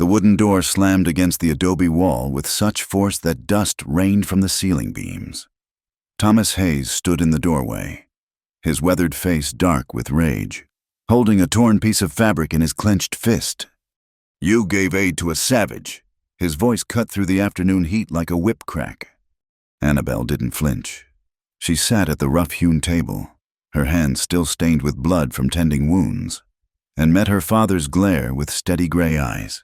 The wooden door slammed against the adobe wall with such force that dust rained from the ceiling beams. Thomas Hayes stood in the doorway, his weathered face dark with rage, holding a torn piece of fabric in his clenched fist. "You gave aid to a savage." His voice cut through the afternoon heat like a whip crack. Annabelle didn't flinch. She sat at the rough-hewn table, her hands still stained with blood from tending wounds, and met her father's glare with steady gray eyes.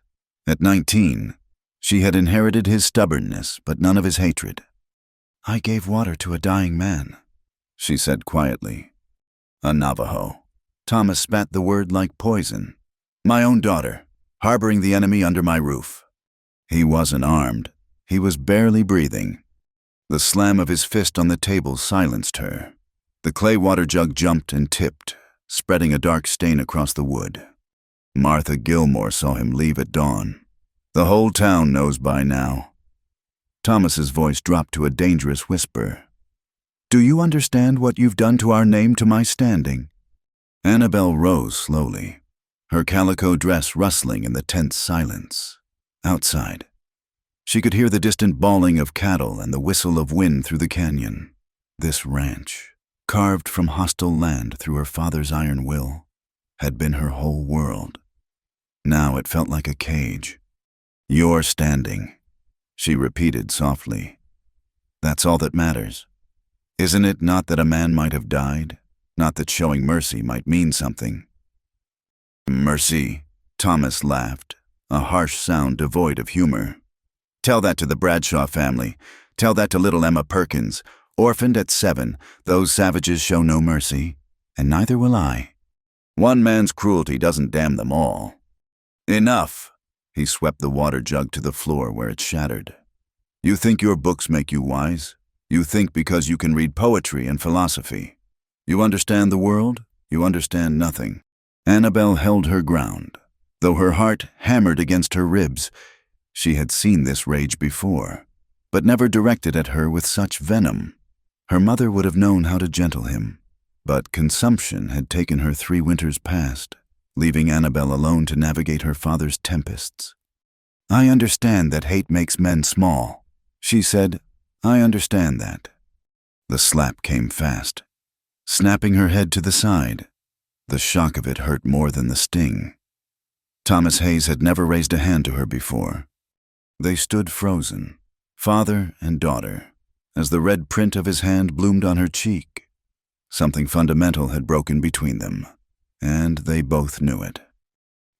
At 19, she had inherited his stubbornness, but none of his hatred. "I gave water to a dying man," she said quietly. "A Navajo." Thomas spat the word like poison. "My own daughter, harboring the enemy under my roof." He wasn't armed. He was barely breathing. The slam of his fist on the table silenced her. The clay water jug jumped and tipped, spreading a dark stain across the wood. Martha Gilmore saw him leave at dawn. The whole town knows by now. Thomas's voice dropped to a dangerous whisper. "Do you understand what you've done to our name, to my standing?" Annabelle rose slowly, her calico dress rustling in the tense silence. Outside, she could hear the distant bawling of cattle and the whistle of wind through the canyon. This ranch, carved from hostile land through her father's iron will, had been her whole world. Now it felt like a cage. "You're standing," she repeated softly. "That's all that matters. Isn't it not that a man might have died? Not that showing mercy might mean something?" "Mercy," Thomas laughed, a harsh sound devoid of humor. "Tell that to the Bradshaw family. Tell that to little Emma Perkins. Orphaned at 7, those savages show no mercy, and neither will I. One man's cruelty doesn't damn them all." "Enough!" He swept the water jug to the floor where it shattered. "You think your books make you wise? You think because you can read poetry and philosophy. You understand the world? You understand nothing." Annabelle held her ground. Though her heart hammered against her ribs, she had seen this rage before, but never directed at her with such venom. Her mother would have known how to gentle him, but consumption had taken her 3 winters past, leaving Annabelle alone to navigate her father's tempests. "I understand that hate makes men small," she said. "I understand that." The slap came fast, snapping her head to the side. The shock of it hurt more than the sting. Thomas Hayes had never raised a hand to her before. They stood frozen, father and daughter, as the red print of his hand bloomed on her cheek. Something fundamental had broken between them, and they both knew it.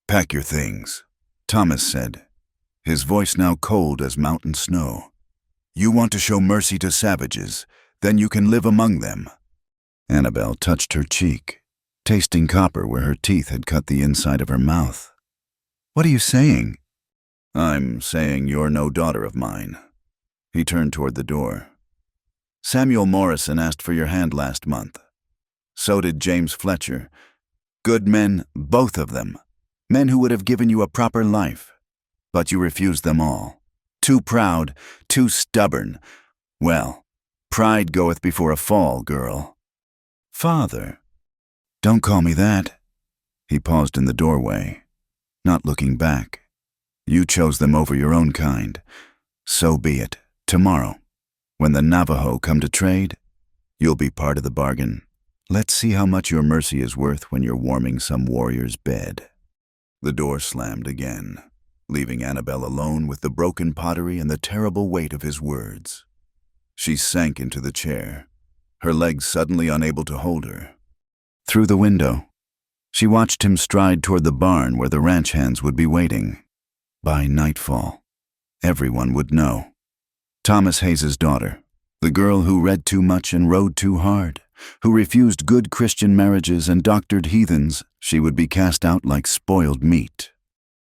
"Pack your things," Thomas said, his voice now cold as mountain snow. "You want to show mercy to savages, then you can live among them." Annabelle touched her cheek, tasting copper where her teeth had cut the inside of her mouth. "What are you saying?" "I'm saying you're no daughter of mine." He turned toward the door. "Samuel Morrison asked for your hand last month. So did James Fletcher. Good men, both of them. Men who would have given you a proper life. But you refused them all. Too proud, too stubborn. Well, pride goeth before a fall, girl." "Father." "Don't call me that." He paused in the doorway, not looking back. "You chose them over your own kind. So be it. Tomorrow, when the Navajo come to trade, you'll be part of the bargain. Let's see how much your mercy is worth when you're warming some warrior's bed." The door slammed again, leaving Annabelle alone with the broken pottery and the terrible weight of his words. She sank into the chair, her legs suddenly unable to hold her. Through the window, she watched him stride toward the barn where the ranch hands would be waiting. By nightfall, everyone would know. Thomas Hayes's daughter, the girl who read too much and rode too hard, who refused good Christian marriages and doctored heathens, she would be cast out like spoiled meat.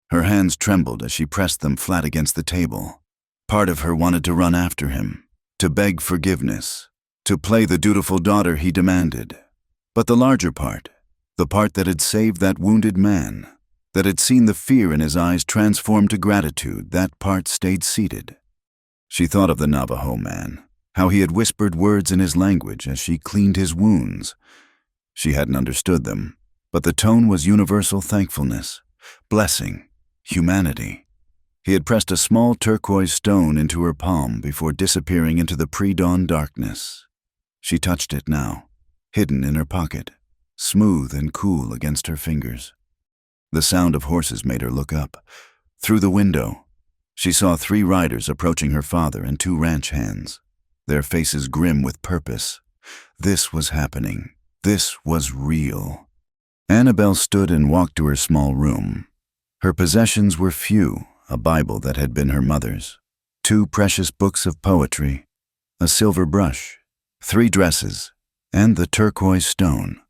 Her hands trembled as she pressed them flat against the table. Part of her wanted to run after him, to beg forgiveness, to play the dutiful daughter he demanded. But the larger part, the part that had saved that wounded man, that had seen the fear in his eyes transform to gratitude, that part stayed seated. She thought of the Navajo man, how he had whispered words in his language as she cleaned his wounds. She hadn't understood them, but the tone was universal thankfulness, blessing, humanity. He had pressed a small turquoise stone into her palm before disappearing into the pre-dawn darkness. She touched it now, hidden in her pocket, smooth and cool against her fingers. The sound of horses made her look up. Through the window, she saw 3 riders approaching her father and 2 ranch hands, their faces grim with purpose. This was happening. This was real. Annabelle stood and walked to her small room. Her possessions were few: a Bible that had been her mother's, 2 precious books of poetry, a silver brush, 3 dresses, and the turquoise stone.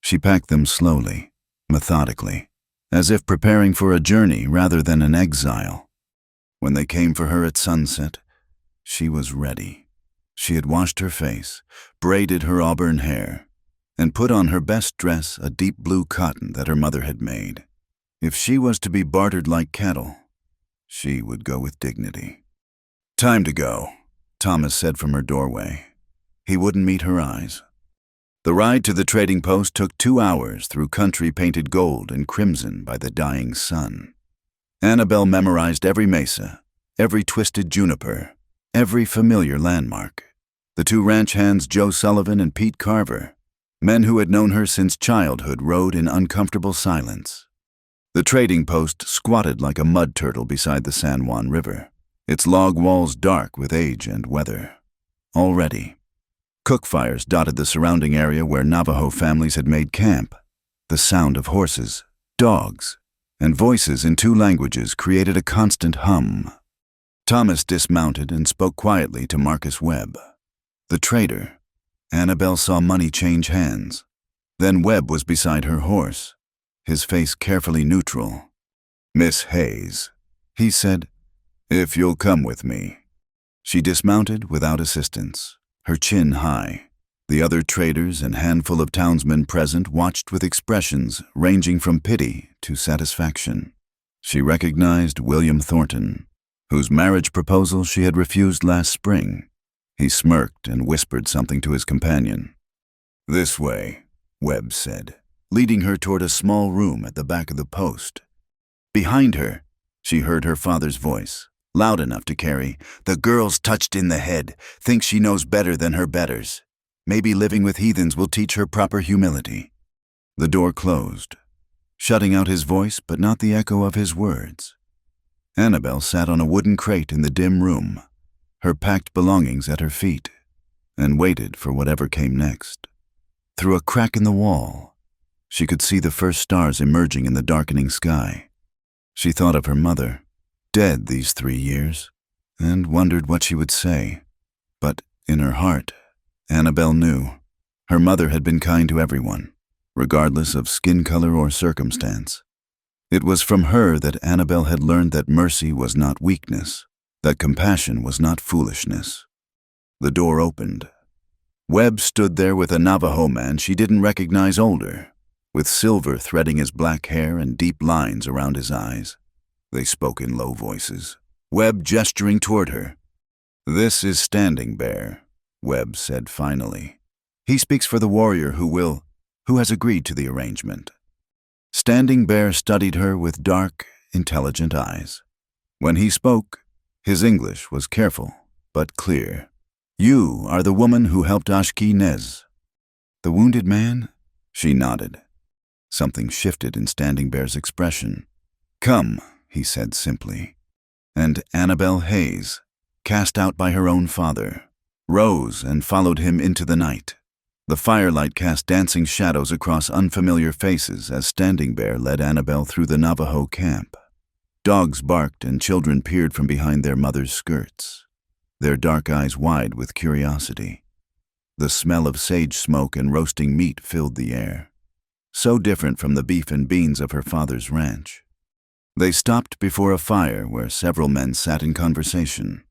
She packed them slowly, methodically, as if preparing for a journey rather than an exile. When they came for her at sunset, she was ready. She had washed her face, braided her auburn hair, and put on her best dress, a deep blue cotton that her mother had made. If she was to be bartered like cattle, she would go with dignity. "Time to go," Thomas said from her doorway. He wouldn't meet her eyes. The ride to the trading post took 2 hours through country painted gold and crimson by the dying sun. Annabelle memorized every mesa, every twisted juniper, every familiar landmark. The 2 ranch hands, Joe Sullivan and Pete Carver, men who had known her since childhood, rode in uncomfortable silence. The trading post squatted like a mud turtle beside the San Juan River, its log walls dark with age and weather. Already, cook fires dotted the surrounding area where Navajo families had made camp. The sound of horses, dogs, and voices in 2 languages created a constant hum. Thomas dismounted and spoke quietly to Marcus Webb. The trader. Annabelle saw money change hands. Then Webb was beside her horse, his face carefully neutral. "Miss Hayes," he said, "if you'll come with me." She dismounted without assistance, her chin high. The other traders and handful of townsmen present watched with expressions ranging from pity to satisfaction. She recognized William Thornton, whose marriage proposal she had refused last spring. He smirked and whispered something to his companion. "This way," Webb said, leading her toward a small room at the back of the post. Behind her, she heard her father's voice, loud enough to carry, "The girl's touched in the head, thinks she knows better than her betters. Maybe living with heathens will teach her proper humility." The door closed, shutting out his voice but not the echo of his words. Annabelle sat on a wooden crate in the dim room, her packed belongings at her feet, and waited for whatever came next. Through a crack in the wall, she could see the first stars emerging in the darkening sky. She thought of her mother, dead these 3 years, and wondered what she would say. But in her heart, Annabelle knew her mother had been kind to everyone, regardless of skin color or circumstance. It was from her that Annabelle had learned that mercy was not weakness, that compassion was not foolishness. The door opened. Webb stood there with a Navajo man she didn't recognize, older, with silver threading his black hair and deep lines around his eyes. They spoke in low voices, Webb gesturing toward her. "This is Standing Bear," Webb said finally. "He speaks for the warrior who has agreed to the arrangement." Standing Bear studied her with dark, intelligent eyes. When he spoke, his English was careful but clear. "You are the woman who helped Ashki Nez." "The wounded man?" She nodded. Something shifted in Standing Bear's expression. "Come," he said simply. And Annabelle Hayes, cast out by her own father, rose and followed him into the night. The firelight cast dancing shadows across unfamiliar faces as Standing Bear led Annabelle through the Navajo camp. Dogs barked and children peered from behind their mothers' skirts, their dark eyes wide with curiosity. The smell of sage smoke and roasting meat filled the air, so different from the beef and beans of her father's ranch. They stopped before a fire where several men sat in conversation.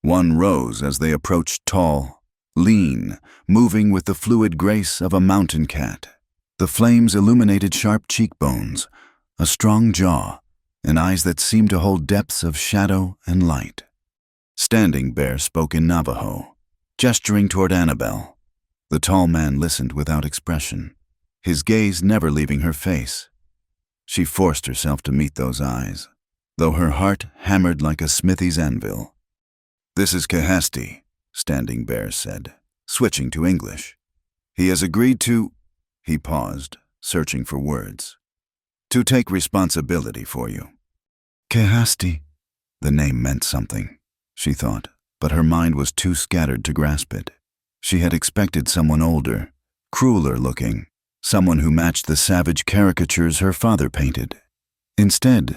One rose as they approached, tall, lean, moving with the fluid grace of a mountain cat. The flames illuminated sharp cheekbones, a strong jaw, and eyes that seemed to hold depths of shadow and light. Standing Bear spoke in Navajo, gesturing toward Annabelle. The tall man listened without expression, his gaze never leaving her face. She forced herself to meet those eyes. though her heart hammered like a smithy's anvil. "This is Kehasti," Standing Bear said, switching to English. "He has agreed to—" He paused, searching for words. "To take responsibility for you." Kehasti. The name meant something, she thought, but her mind was too scattered to grasp it. She had expected someone older, crueler looking, someone who matched the savage caricatures her father painted. Instead,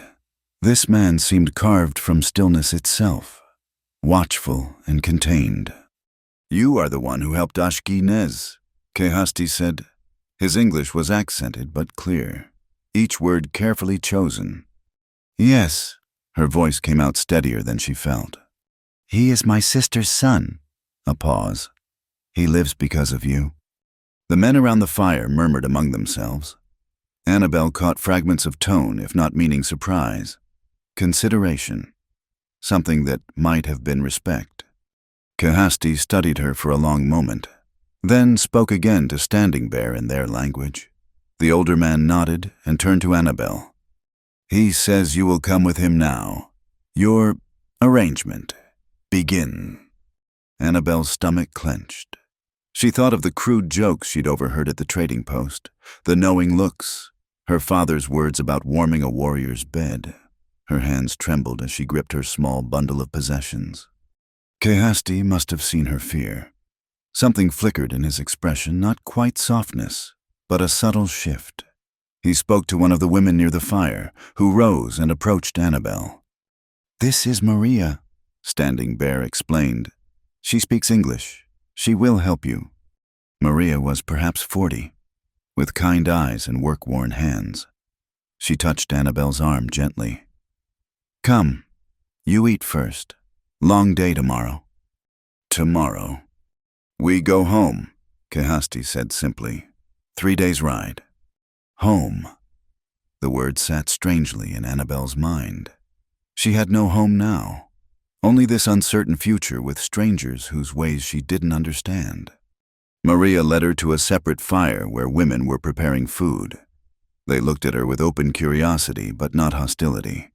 this man seemed carved from stillness itself, watchful and contained. "You are the one who helped Ashki Nez," Kehasti said. His English was accented but clear, each word carefully chosen. "Yes," her voice came out steadier than she felt. "He is my sister's son." A pause. "He lives because of you." The men around the fire murmured among themselves. Annabelle caught fragments of tone, if not meaning surprise. Consideration. Something that might have been respect. Kehasti studied her for a long moment, then spoke again to Standing Bear in their language. The older man nodded and turned to Annabelle. "He says you will come with him now. Your arrangement. Begin." Annabelle's stomach clenched. She thought of the crude jokes she'd overheard at the trading post, the knowing looks, her father's words about warming a warrior's bed. Her hands trembled as she gripped her small bundle of possessions. Kehasti must have seen her fear. Something flickered in his expression, not quite softness, but a subtle shift. He spoke to one of the women near the fire, who rose and approached Annabelle. "This is Maria," Standing Bear explained. "She speaks English. She will help you." Maria was perhaps 40, with kind eyes and work-worn hands. She touched Annabelle's arm gently. "Come, you eat first. Long day tomorrow." "Tomorrow. We go home," Kehasti said simply. 3 days' ride. Home. The word sat strangely in Annabelle's mind. She had no home now, only this uncertain future with strangers whose ways she didn't understand. Maria led her to a separate fire where women were preparing food. They looked at her with open curiosity but not hostility.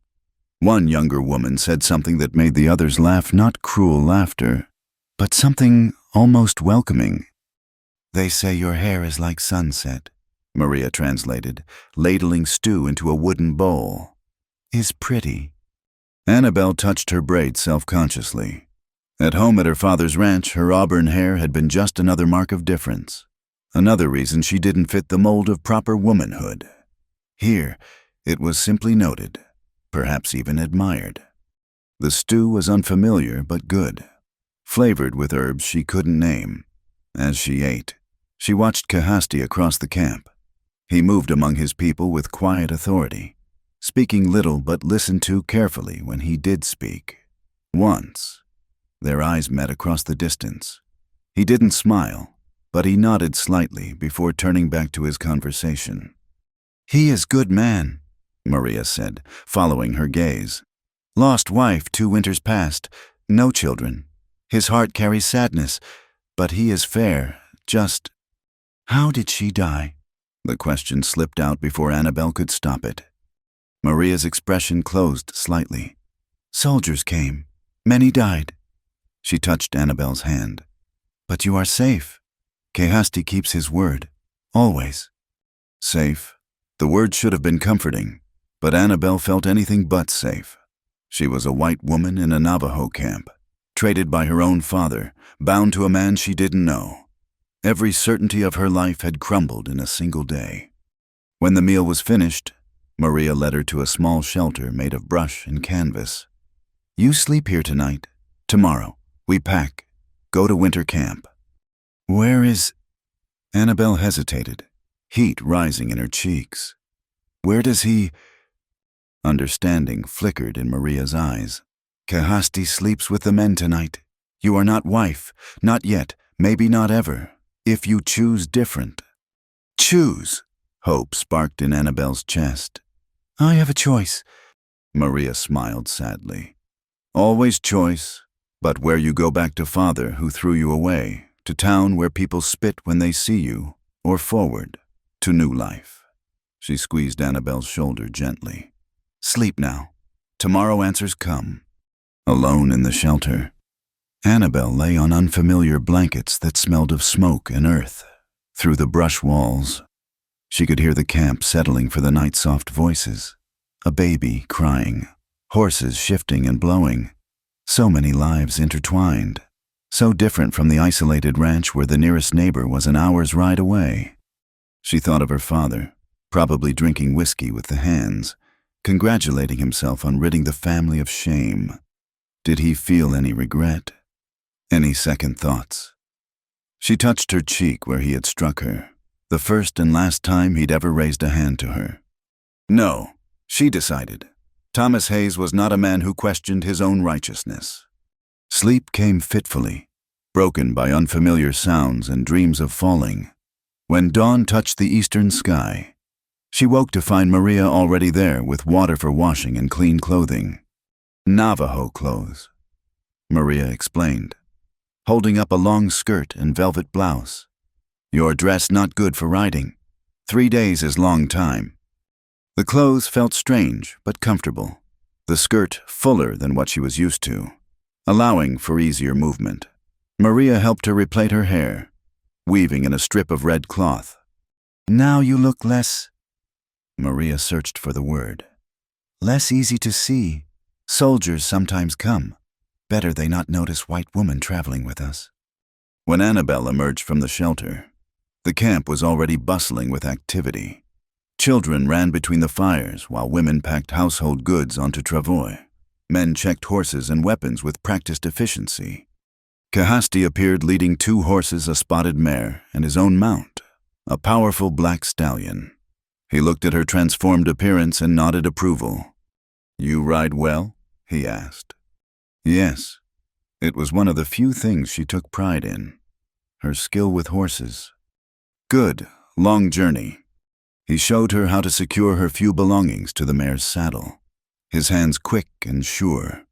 One younger woman said something that made the others laugh, not cruel laughter, but something almost welcoming. "They say your hair is like sunset," Maria translated, ladling stew into a wooden bowl. "Is pretty." Annabelle touched her braid self-consciously. At home at her father's ranch, her auburn hair had been just another mark of difference. Another reason she didn't fit the mold of proper womanhood. Here, it was simply noted, perhaps even admired. The stew was unfamiliar but good, flavored with herbs she couldn't name. As she ate, she watched Kehasti across the camp. He moved among his people with quiet authority, speaking little but listened to carefully when he did speak. Once, their eyes met across the distance. He didn't smile, but he nodded slightly before turning back to his conversation. "He is good man," Maria said, following her gaze. "Lost wife 2 winters past, no children. His heart carries sadness, but he is fair, just—" "How did she die?" The question slipped out before Annabelle could stop it. Maria's expression closed slightly. "Soldiers came. Many died." She touched Annabelle's hand. "But you are safe. Kehasti keeps his word. Always." Safe. The word should have been comforting, but Annabelle felt anything but safe. She was a white woman in a Navajo camp, traded by her own father, bound to a man she didn't know. Every certainty of her life had crumbled in a single day. When the meal was finished, Maria led her to a small shelter made of brush and canvas. "You sleep here tonight. Tomorrow, we pack. Go to winter camp." "Where is—" Annabelle hesitated, heat rising in her cheeks. "Where does he—" Understanding flickered in Maria's eyes. "Kehasti sleeps with the men tonight. You are not wife, not yet, maybe not ever. If you choose different." "Choose!" Hope sparked in Annabelle's chest. "I have a choice." Maria smiled sadly. "Always choice, but where you go back to father who threw you away, to town where people spit when they see you, or forward, to new life." She squeezed Annabelle's shoulder gently. "Sleep now. Tomorrow answers come. Alone in the shelter, Annabelle lay on unfamiliar blankets that smelled of smoke and earth. Through the brush walls, she could hear the camp settling for the night's soft voices. A baby crying, horses shifting and blowing. So many lives intertwined. So different from the isolated ranch where the nearest neighbor was an hour's ride away. She thought of her father, probably drinking whiskey with the hands, congratulating himself on ridding the family of shame. Did he feel any regret? Any second thoughts? She touched her cheek where he had struck her, the first and last time he'd ever raised a hand to her. No, she decided. Thomas Hayes was not a man who questioned his own righteousness. Sleep came fitfully, broken by unfamiliar sounds and dreams of falling. When dawn touched the eastern sky, she woke to find Maria already there with water for washing and clean clothing. Navajo clothes, Maria explained, holding up a long skirt and velvet blouse. Your dress not good for riding. 3 days is long time. The clothes felt strange but comfortable, the skirt fuller than what she was used to, allowing for easier movement. Maria helped her replait her hair, weaving in a strip of red cloth. Now you look less... Maria searched for the word. Less easy to see. Soldiers sometimes come. Better they not notice white woman traveling with us. When Annabelle emerged from the shelter, the camp was already bustling with activity. Children ran between the fires while women packed household goods onto travois. Men checked horses and weapons with practiced efficiency. Kahasti appeared leading 2 horses, a spotted mare, and his own mount, a powerful black stallion. He looked at her transformed appearance and nodded approval. You ride well? He asked. Yes. It was one of the few things she took pride in. Her skill with horses. Good, long journey. He showed her how to secure her few belongings to the mare's saddle. His hands quick and sure.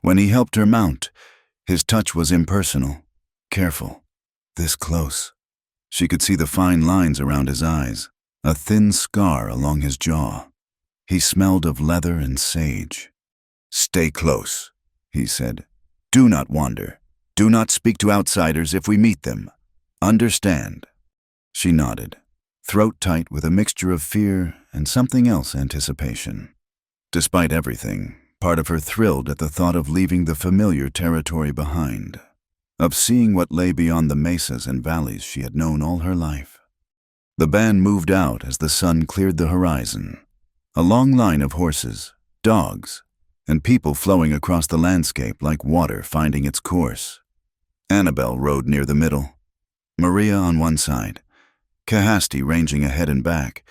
When he helped her mount, his touch was impersonal, careful, this close. She could see the fine lines around his eyes, a thin scar along his jaw. He smelled of leather and sage. Stay close, he said. Do not wander. Do not speak to outsiders if we meet them. Understand? She nodded, throat tight with a mixture of fear and something else, anticipation. Despite everything, part of her thrilled at the thought of leaving the familiar territory behind, of seeing what lay beyond the mesas and valleys she had known all her life. The band moved out as the sun cleared the horizon. A long line of horses, dogs, and people flowing across the landscape like water finding its course. Annabelle rode near the middle, Maria on one side, Kahasti ranging ahead and back,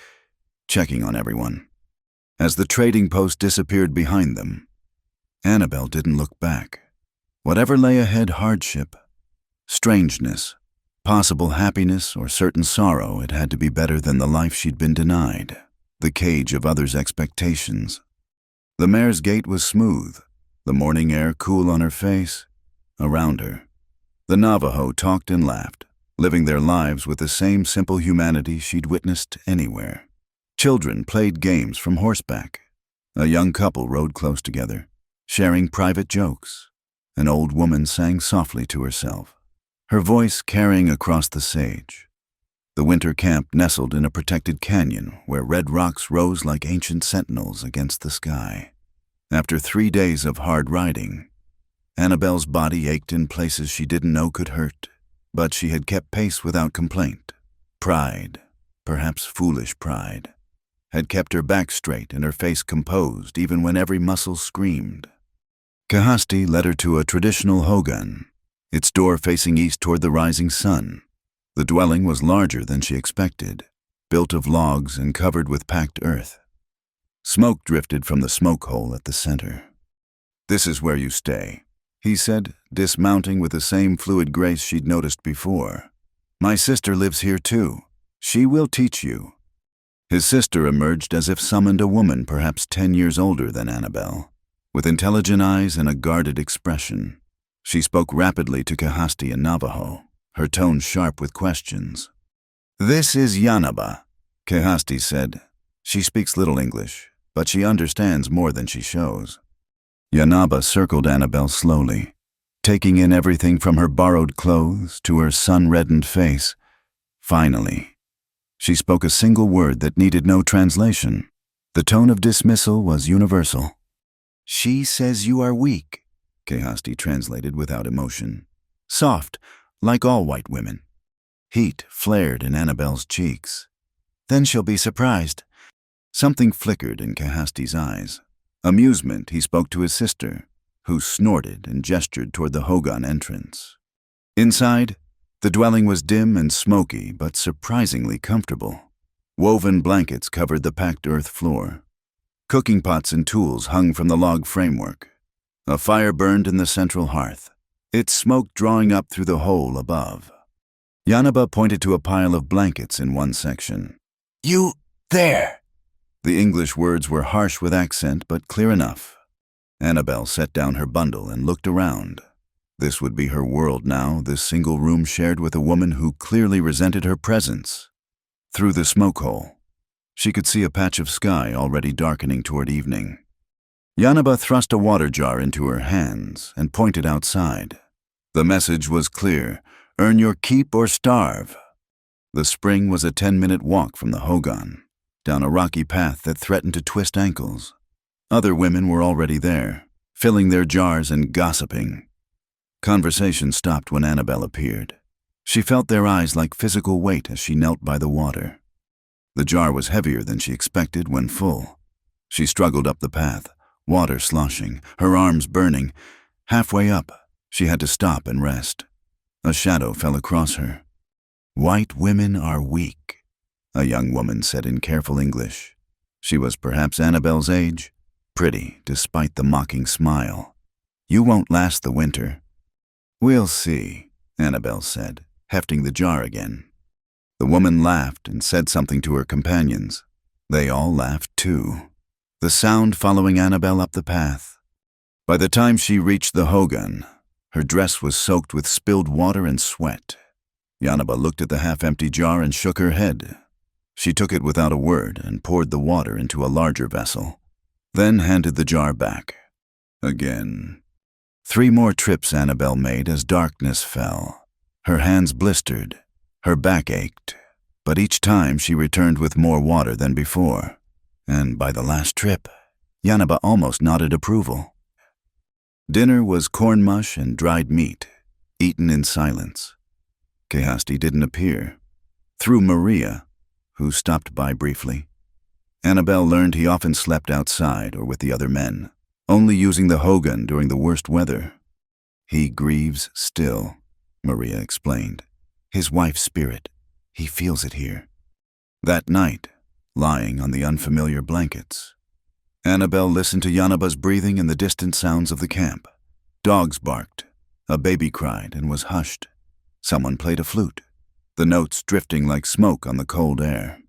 checking on everyone. As the trading post disappeared behind them, Annabelle didn't look back. Whatever lay ahead, hardship, strangeness, possible happiness, or certain sorrow, it had to be better than the life she'd been denied, the cage of others' expectations. The mare's gait was smooth, the morning air cool on her face, around her. The Navajo talked and laughed, living their lives with the same simple humanity she'd witnessed anywhere. Children played games from horseback. A young couple rode close together, sharing private jokes. An old woman sang softly to herself, her voice carrying across the sage. The winter camp nestled in a protected canyon where red rocks rose like ancient sentinels against the sky. After 3 days of hard riding, Annabelle's body ached in places she didn't know could hurt, but she had kept pace without complaint. Pride, perhaps foolish pride, had kept her back straight and her face composed even when every muscle screamed. Kahasti led her to a traditional hogan, its door facing east toward the rising sun. The dwelling was larger than she expected, built of logs and covered with packed earth. Smoke drifted from the smoke hole at the center. This is where you stay, he said, dismounting with the same fluid grace she'd noticed before. My sister lives here too. She will teach you. His sister emerged as if summoned, a woman perhaps 10 years older than Annabelle, with intelligent eyes and a guarded expression. She spoke rapidly to Kahasti in Navajo, her tone sharp with questions. This is Yanaba, Kahasti said. She speaks little English, but she understands more than she shows. Yanaba circled Annabel slowly, taking in everything from her borrowed clothes to her sun-reddened face. Finally, she spoke a single word that needed no translation. The tone of dismissal was universal. "She says you are weak," Kehasti translated without emotion. "Soft, like all white women." Heat flared in Annabel's cheeks. "Then she'll be surprised." Something flickered in Kehasti's eyes. Amusement, he spoke to his sister, who snorted and gestured toward the Hogan entrance. Inside, the dwelling was dim and smoky, but surprisingly comfortable. Woven blankets covered the packed earth floor. Cooking pots and tools hung from the log framework. A fire burned in the central hearth, its smoke drawing up through the hole above. Yanaba pointed to a pile of blankets in one section. "You, there!" The English words were harsh with accent, but clear enough. Annabel set down her bundle and looked around. This would be her world now, this single room shared with a woman who clearly resented her presence. Through the smoke hole, she could see a patch of sky already darkening toward evening. Yanaba thrust a water jar into her hands and pointed outside. The message was clear: earn your keep or starve. The spring was a 10-minute walk from the Hogan, down a rocky path that threatened to twist ankles. Other women were already there, filling their jars and gossiping. Conversation stopped when Annabel appeared. She felt their eyes like physical weight as she knelt by the water. The jar was heavier than she expected when full. She struggled up the path, water sloshing, her arms burning. Halfway up, she had to stop and rest. A shadow fell across her. "White women are weak," a young woman said in careful English. She was perhaps Annabel's age, pretty despite the mocking smile. "You won't last the winter." "We'll see," Annabel said, hefting the jar again. The woman laughed and said something to her companions. They all laughed too, the sound following Annabel up the path. By the time she reached the Hogan, her dress was soaked with spilled water and sweat. Yanaba looked at the half-empty jar and shook her head. She took it without a word and poured the water into a larger vessel, then handed the jar back. Again. 3 more trips Annabel made as darkness fell. Her hands blistered, her back ached, but each time she returned with more water than before. And by the last trip, Yanaba almost nodded approval. Dinner was corn mush and dried meat, eaten in silence. Kehasti didn't appear. Through Maria, who stopped by briefly, Annabel learned he often slept outside or with the other men, only using the Hogan during the worst weather. "He grieves still," Maria explained. "His wife's spirit. He feels it here." That night, lying on the unfamiliar blankets, Annabel listened to Yanaba's breathing and the distant sounds of the camp. Dogs barked, a baby cried and was hushed. Someone played a flute, the notes drifting like smoke on the cold air.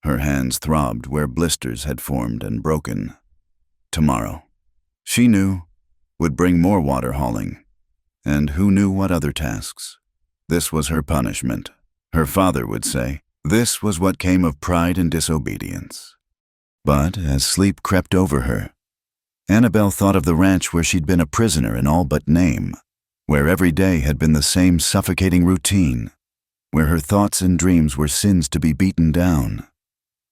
Her hands throbbed where blisters had formed and broken. Tomorrow, she knew, would bring more water hauling, and who knew what other tasks. This was her punishment. Her father would say, this was what came of pride and disobedience. But as sleep crept over her, Annabel thought of the ranch where she'd been a prisoner in all but name, where every day had been the same suffocating routine, where her thoughts and dreams were sins to be beaten down.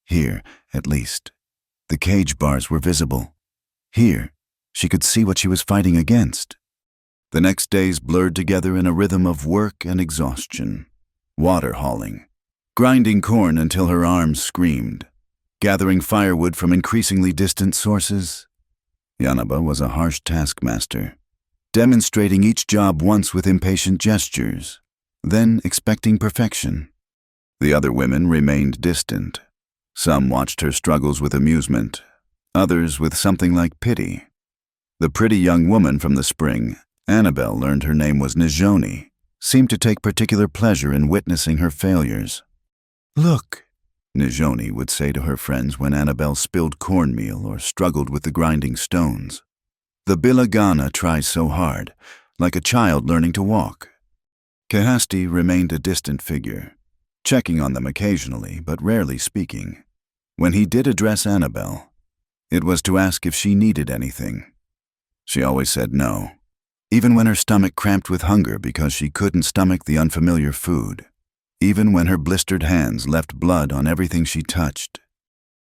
Here, at least, the cage bars were visible. Here, she could see what she was fighting against. The next days blurred together in a rhythm of work and exhaustion. Water hauling, grinding corn until her arms screamed, gathering firewood from increasingly distant sources. Yanaba was a harsh taskmaster, demonstrating each job once with impatient gestures, then expecting perfection. The other women remained distant. Some watched her struggles with amusement, others with something like pity. The pretty young woman from the spring, Annabel learned her name was Nijoni, seemed to take particular pleasure in witnessing her failures. "Look," Nijoni would say to her friends when Annabel spilled cornmeal or struggled with the grinding stones. "The Bilagana tries so hard, like a child learning to walk." Kehasti remained a distant figure, checking on them occasionally but rarely speaking. When he did address Annabel, it was to ask if she needed anything. She always said no, even when her stomach cramped with hunger because she couldn't stomach the unfamiliar food, even when her blistered hands left blood on everything she touched.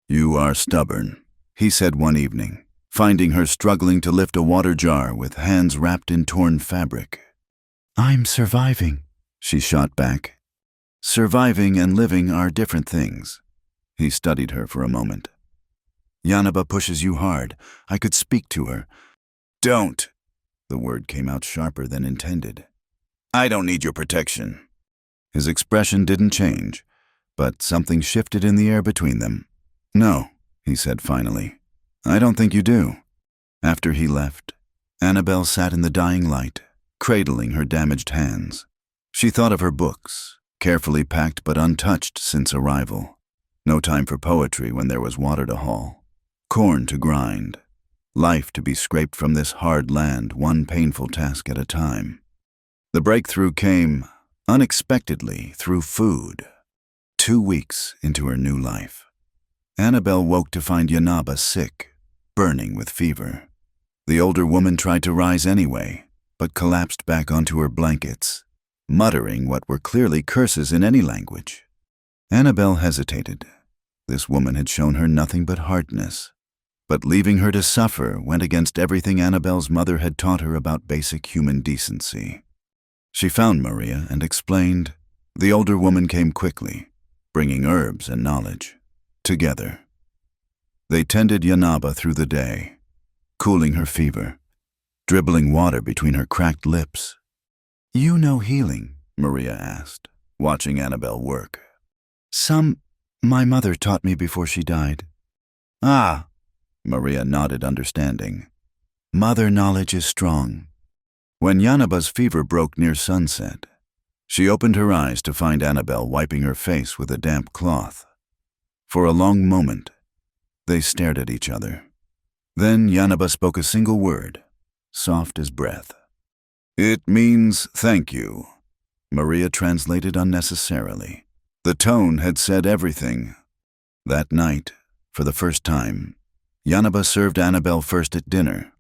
"You are stubborn," he said one evening, finding her struggling to lift a water jar with hands wrapped in torn fabric. "I'm surviving," she shot back. "Surviving and living are different things." He studied her for a moment. "Yanaba pushes you hard. I could speak to her." "Don't." The word came out sharper than intended. "I don't need your protection." His expression didn't change, but something shifted in the air between them. "No," he said finally. "I don't think you do." After he left, Annabelle sat in the dying light, cradling her damaged hands. She thought of her books, carefully packed but untouched since arrival. No time for poetry when there was water to haul, corn to grind, life to be scraped from this hard land, one painful task at a time. The breakthrough came unexpectedly through food. 2 weeks into her new life, Annabelle woke to find Yanaba sick, burning with fever. The older woman tried to rise anyway, but collapsed back onto her blankets, muttering what were clearly curses in any language. Annabelle hesitated. This woman had shown her nothing but hardness, but leaving her to suffer went against everything Annabelle's mother had taught her about basic human decency. She found Maria and explained. The older woman came quickly, bringing herbs and knowledge. Together, they tended Yanaba through the day, cooling her fever, dribbling water between her cracked lips. "You know healing?" Maria asked, watching Annabelle work. My mother taught me before she died." "Ah," Maria nodded, understanding. "Mother knowledge is strong." When Yanaba's fever broke near sunset, she opened her eyes to find Annabelle wiping her face with a damp cloth. For a long moment, they stared at each other. Then Yanaba spoke a single word, soft as breath. "It means thank you," Maria translated unnecessarily. The tone had said everything. That night, for the first time, Yanaba served Annabelle first at dinner.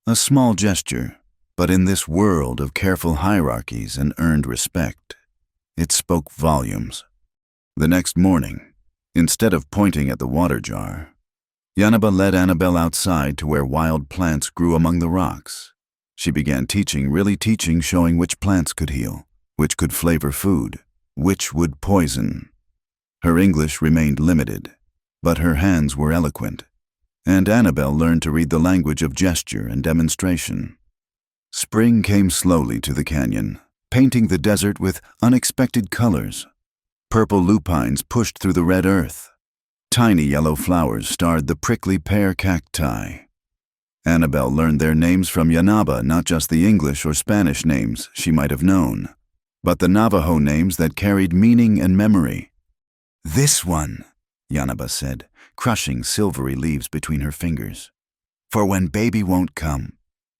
A small gesture, but in this world of careful hierarchies and earned respect, it spoke volumes. The next morning, instead of pointing at the water jar, Yanaba led Annabelle outside to where wild plants grew among the rocks. She began teaching, really teaching, showing which plants could heal, which could flavor food, which would poison. Her English remained limited, but her hands were eloquent, and Annabelle learned to read the language of gesture and demonstration. Spring came slowly to the canyon, painting the desert with unexpected colors. Purple lupines pushed through the red earth. Tiny yellow flowers starred the prickly pear cacti. Annabelle learned their names from Yanaba, not just the English or Spanish names she might have known, but the Navajo names that carried meaning and memory. "This one," Yanaba said, crushing silvery leaves between her fingers. "For when baby won't come.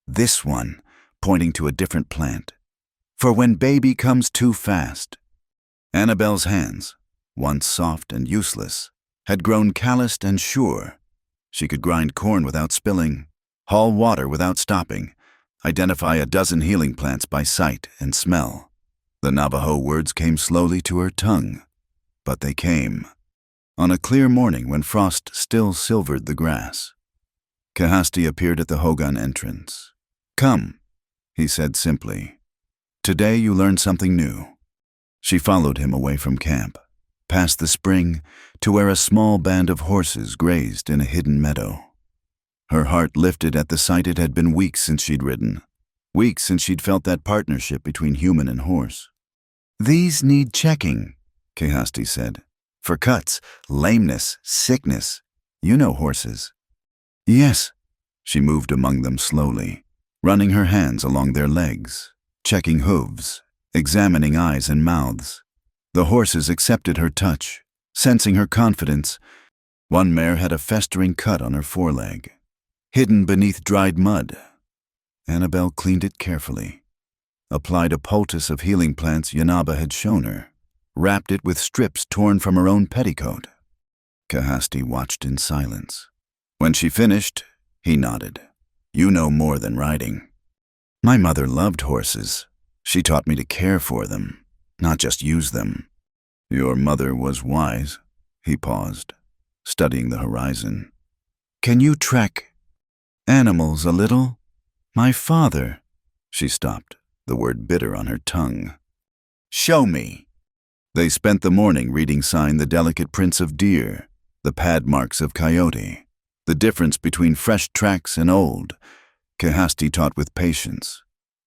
This one," pointing to a different plant. "For when baby comes too fast." Annabelle's hands, once soft and useless, had grown calloused and sure. She could grind corn without spilling, haul water without stopping, identify a dozen healing plants by sight and smell. The Navajo words came slowly to her tongue, but they came. On a clear morning when frost still silvered the grass, Kahasti appeared at the Hogan entrance. "Come," he said simply. "Today you learned something new." She followed him away from camp, past the spring, to where a small band of horses grazed in a hidden meadow. Her heart lifted at the sight. It had been weeks since she'd ridden, weeks since she'd felt that partnership between human and horse. "These need checking," Kahasti said. "For cuts, lameness, sickness. You know horses." "Yes." She moved among them slowly, running her hands along their legs, checking hooves, examining eyes and mouths. The horses accepted her touch, sensing her confidence. One mare had a festering cut on her foreleg, hidden beneath dried mud. Annabelle cleaned it carefully, applied a poultice of healing plants Yanaba had shown her, wrapped it with strips torn from her own petticoat. Kahasti watched in silence. When she finished, he nodded. You know more than riding. My mother loved horses. She taught me to care for them, not just use them. Your mother was wise. He paused, studying the horizon. Can you track animals a little? My father. She stopped, the word bitter on her tongue. Show me. They spent the morning reading sign the delicate prints of deer, the pad marks of coyote, the difference between fresh tracks and old. Kehasti taught with patience,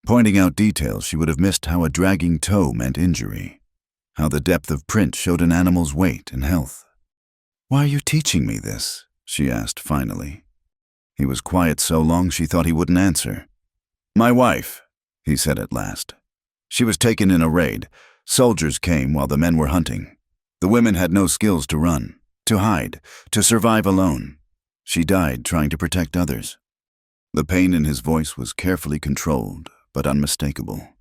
pointing out details she would have missed: how a dragging toe meant injury, how the depth of print showed an animal's weight and health. Why are you teaching me this? She asked finally. He was quiet so long she thought he wouldn't answer. My wife, he said at last. She was taken in a raid. Soldiers came while the men were hunting. The women had no skills to run, to hide, to survive alone. She died trying to protect others. The pain in his voice was carefully controlled, but unmistakable.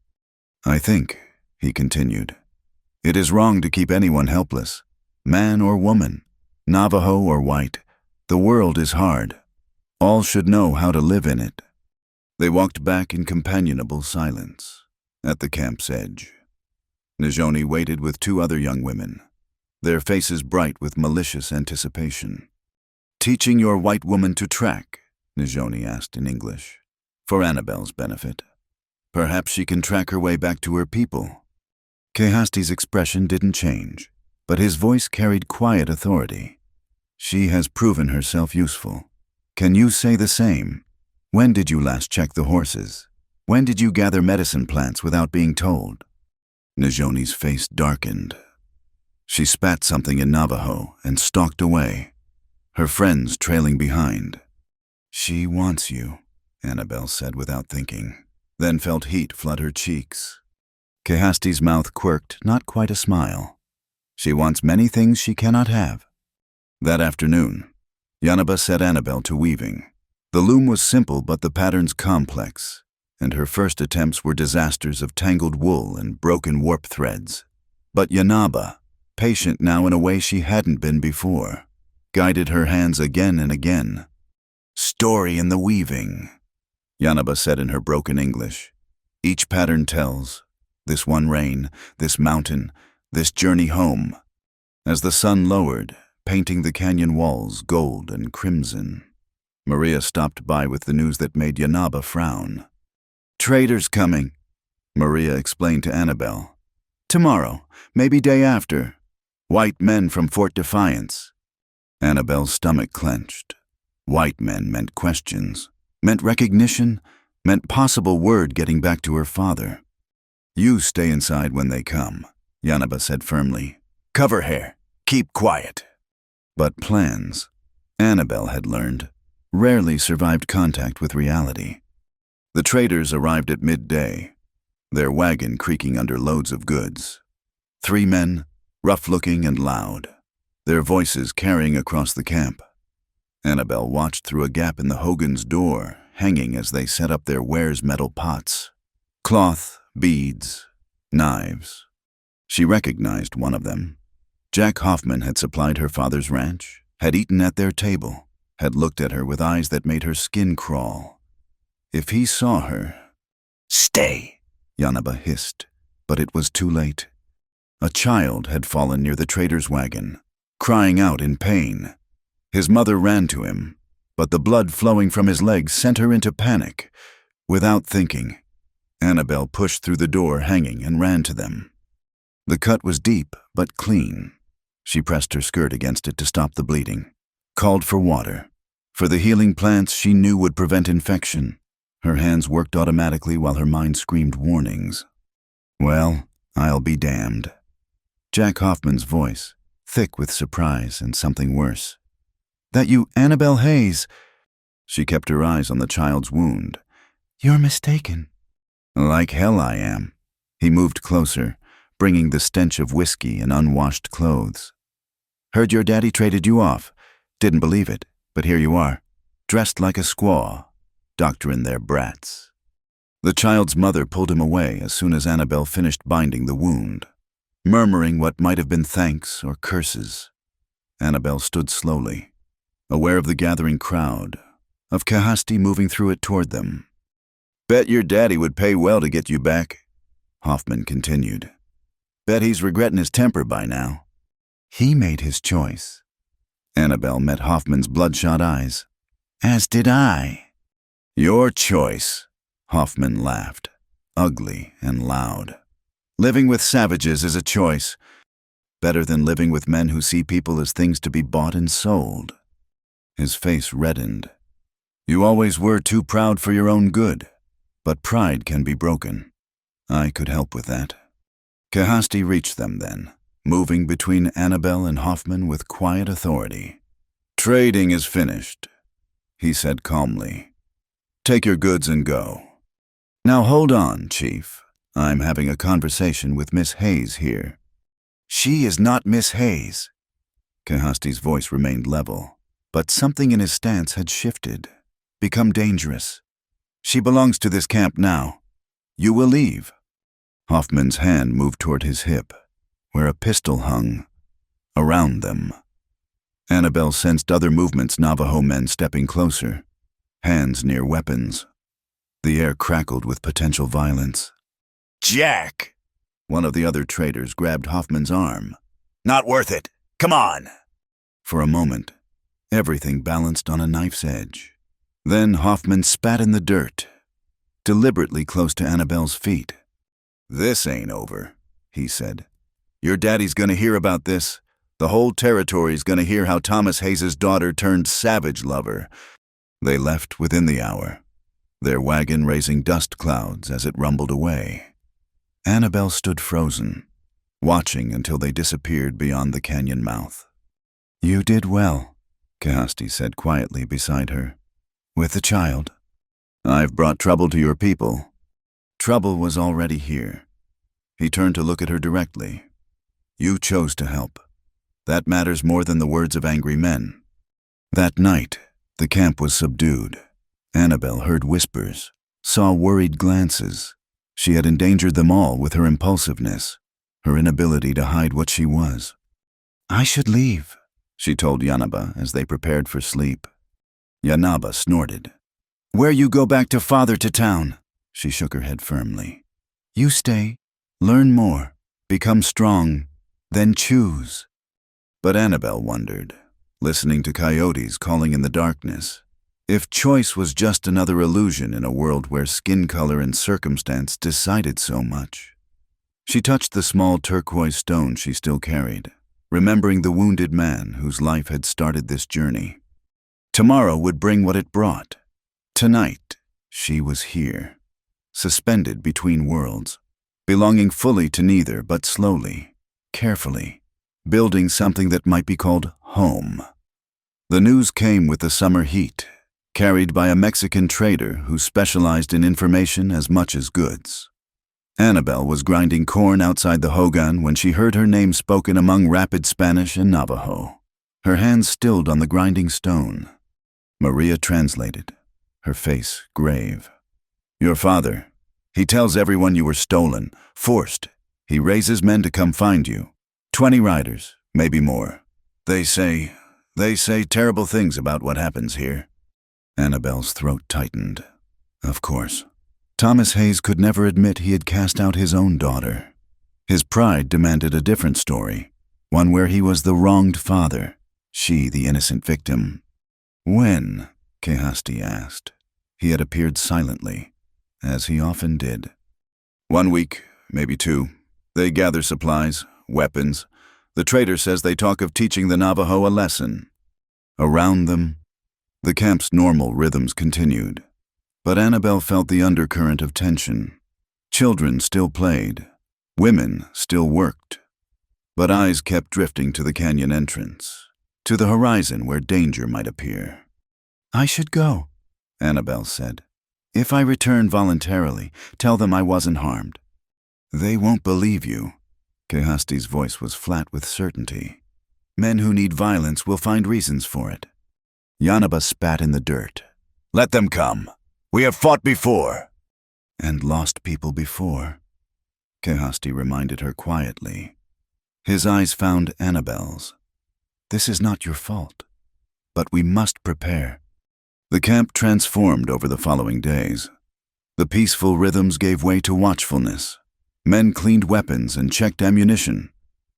I think, he continued, it is wrong to keep anyone helpless, man or woman, Navajo or white. The world is hard. All should know how to live in it. They walked back in companionable silence, at the camp's edge. Najoni waited with 2 other young women, their faces bright with malicious anticipation. Teaching your white woman to track? Najoni asked in English, for Annabelle's benefit. Perhaps she can track her way back to her people. Kehasti's expression didn't change, but his voice carried quiet authority. She has proven herself useful. Can you say the same? When did you last check the horses? When did you gather medicine plants without being told? Najoni's face darkened. She spat something in Navajo and stalked away, her friends trailing behind. She wants you, Annabelle said without thinking, then felt heat flood her cheeks. Kehasti's mouth quirked, not quite a smile. She wants many things she cannot have. That afternoon, Yanaba set Annabelle to weaving. The loom was simple but the patterns complex, and her first attempts were disasters of tangled wool and broken warp threads. But Yanaba, patient now in a way she hadn't been before, guided her hands again and again. Story in the weaving, Yanaba said in her broken English. Each pattern tells, this one rain, this mountain, this journey home. As the sun lowered, painting the canyon walls gold and crimson, Maria stopped by with the news that made Yanaba frown. Traders coming, Maria explained to Annabelle. Tomorrow, maybe day after. White men from Fort Defiance. Annabelle's stomach clenched. White men meant questions, meant recognition, meant possible word getting back to her father. You stay inside when they come, Yanaba said firmly. Cover hair, keep quiet. But plans, Annabelle had learned, rarely survived contact with reality. The traders arrived at midday, their wagon creaking under loads of goods. 3 men, rough-looking and loud, their voices carrying across the camp. Annabelle watched through a gap in the Hogan's door, hanging as they set up their wares: metal pots, cloth, beads, knives. She recognized one of them. Jack Hoffman had supplied her father's ranch, had eaten at their table, had looked at her with eyes that made her skin crawl. If he saw her... Stay, Yanaba hissed, but it was too late. A child had fallen near the trader's wagon, crying out in pain. His mother ran to him, but the blood flowing from his legs sent her into panic. Without thinking, Annabelle pushed through the door hanging and ran to them. The cut was deep but clean. She pressed her skirt against it to stop the bleeding, called for water, for the healing plants she knew would prevent infection. Her hands worked automatically while her mind screamed warnings. Well, I'll be damned. Jack Hoffman's voice, thick with surprise and something worse. That you, Annabelle Hayes? She kept her eyes on the child's wound. You're mistaken. Like hell I am. He moved closer, bringing the stench of whiskey and unwashed clothes. Heard your daddy traded you off. Didn't believe it, but here you are, dressed like a squaw, doctoring their brats. The child's mother pulled him away as soon as Annabelle finished binding the wound, murmuring what might have been thanks or curses. Annabelle stood slowly, aware of the gathering crowd, of Kahasti moving through it toward them. Bet your daddy would pay well to get you back, Hoffman continued. Bet he's regretting his temper by now. He made his choice. Annabelle met Hoffman's bloodshot eyes. As did I. Your choice, Hoffman laughed, ugly and loud. Living with savages is a choice. Better than living with men who see people as things to be bought and sold. His face reddened. You always were too proud for your own good, but pride can be broken. I could help with that. Kahasti reached them then, moving between Annabelle and Hoffman with quiet authority. Trading is finished, he said calmly. Take your goods and go. Now hold on, Chief. I'm having a conversation with Miss Hayes here. She is not Miss Hayes. Kahasti's voice remained level, but something in his stance had shifted, become dangerous. She belongs to this camp now. You will leave. Hoffman's hand moved toward his hip, where a pistol hung, around them. Annabelle sensed other movements, Navajo men stepping closer, hands near weapons. The air crackled with potential violence. Jack! One of the other traders grabbed Hoffman's arm. Not worth it. Come on! For a moment, everything balanced on a knife's edge. Then Hoffman spat in the dirt, deliberately close to Annabelle's feet. This ain't over, he said. Your daddy's gonna hear about this. The whole territory's gonna hear how Thomas Hayes's daughter turned savage lover. They left within the hour, their wagon raising dust clouds as it rumbled away. Annabelle stood frozen, watching until they disappeared beyond the canyon mouth. You did well, Kahasti said quietly beside her. With the child. I've brought trouble to your people. Trouble was already here. He turned to look at her directly. You chose to help. That matters more than the words of angry men. That night, the camp was subdued. Annabelle heard whispers, saw worried glances. She had endangered them all with her impulsiveness, her inability to hide what she was. I should leave, she told Yanaba as they prepared for sleep. Yanaba snorted. Where you go back to father to town, she shook her head firmly. You stay, learn more, become strong, then choose. But Annabelle wondered, listening to coyotes calling in the darkness, if choice was just another illusion in a world where skin color and circumstance decided so much. She touched the small turquoise stone she still carried, remembering the wounded man whose life had started this journey. Tomorrow would bring what it brought. Tonight, she was here, suspended between worlds, belonging fully to neither, but slowly, carefully, building something that might be called home. The news came with the summer heat, carried by a Mexican trader who specialized in information as much as goods. Annabelle was grinding corn outside the hogan when she heard her name spoken among rapid Spanish and Navajo. Her hands stilled on the grinding stone. Maria translated, her face grave. Your father, he tells everyone you were stolen, forced. He raises men to come find you. 20 riders, maybe more. They say terrible things about what happens here. Annabelle's throat tightened. Of course. Thomas Hayes could never admit he had cast out his own daughter. His pride demanded a different story, one where he was the wronged father, she the innocent victim. When? Kahasti asked. He had appeared silently, as he often did. 1 week, maybe 2. They gather supplies, weapons. The trader says they talk of teaching the Navajo a lesson. Around them, the camp's normal rhythms continued, but Annabelle felt the undercurrent of tension. Children still played, women still worked, but eyes kept drifting to the canyon entrance, to the horizon where danger might appear. I should go, Annabelle said. If I return voluntarily, tell them I wasn't harmed. They won't believe you. Kahasti's voice was flat with certainty. Men who need violence will find reasons for it. Yanaba spat in the dirt. Let them come. We have fought before. And lost people before, Kahasti reminded her quietly. His eyes found Annabelle's. This is not your fault, but we must prepare. The camp transformed over the following days. The peaceful rhythms gave way to watchfulness. Men cleaned weapons and checked ammunition.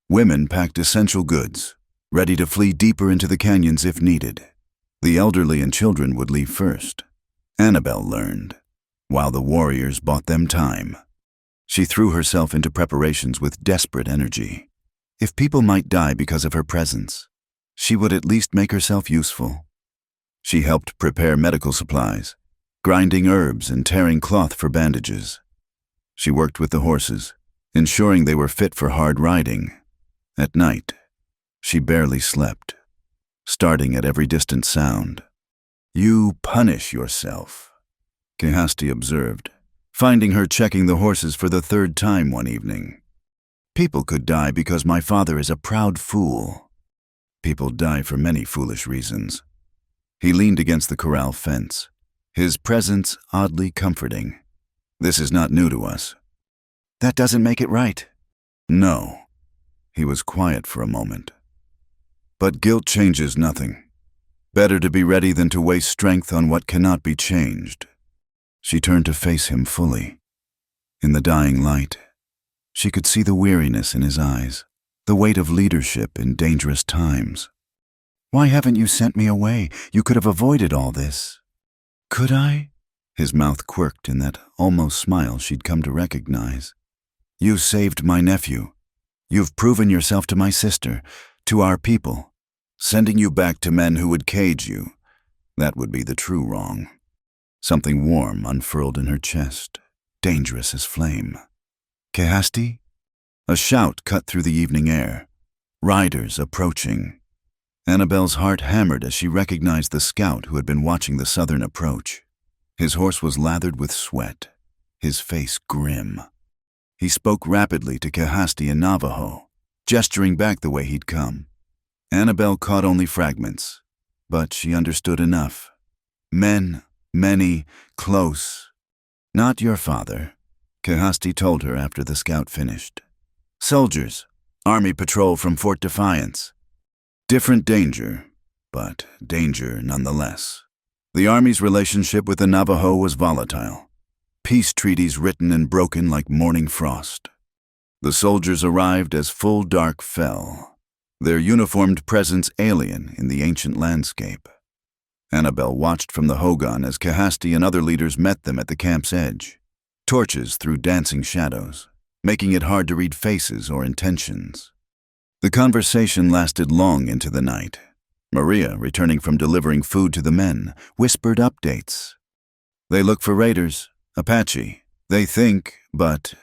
Women packed essential goods, ready to flee deeper into the canyons if needed. The elderly and children would leave first. Annabelle learned, while the warriors bought them time. She threw herself into preparations with desperate energy. If people might die because of her presence, she would at least make herself useful. She helped prepare medical supplies, grinding herbs and tearing cloth for bandages. She worked with the horses, ensuring they were fit for hard riding. At night, she barely slept, starting at every distant sound. "You punish yourself," Kehasti observed, finding her checking the horses for the third time one evening. "People could die because my father is a proud fool." People die for many foolish reasons. He leaned against the corral fence, his presence oddly comforting. "This is not new to us." "That doesn't make it right." "No." He was quiet for a moment. "But guilt changes nothing. Better to be ready than to waste strength on what cannot be changed." She turned to face him fully. In the dying light, she could see the weariness in his eyes, the weight of leadership in dangerous times. "Why haven't you sent me away? You could have avoided all this." "Could I?" His mouth quirked in that almost smile she'd come to recognize. "You saved my nephew. You've proven yourself to my sister, to our people. Sending you back to men who would cage you, that would be the true wrong." Something warm unfurled in her chest, dangerous as flame. "Kehasti?" A shout cut through the evening air. Riders approaching. Annabelle's heart hammered as she recognized the scout who had been watching the southern approach. His horse was lathered with sweat, his face grim. He spoke rapidly to Kehasti in Navajo, gesturing back the way he'd come. Annabelle caught only fragments, but she understood enough. "Men, many, close." "Not your father," Kehasti told her after the scout finished. "Soldiers, Army patrol from Fort Defiance." Different danger, but danger nonetheless. The Army's relationship with the Navajo was volatile. Peace treaties written and broken like morning frost. The soldiers arrived as full dark fell, their uniformed presence alien in the ancient landscape. Annabelle watched from the hogan as Kehasti and other leaders met them at the camp's edge. Torches threw dancing shadows, making it hard to read faces or intentions. The conversation lasted long into the night. Maria, returning from delivering food to the men, whispered updates. "They look for raiders, Apache. They think, but—"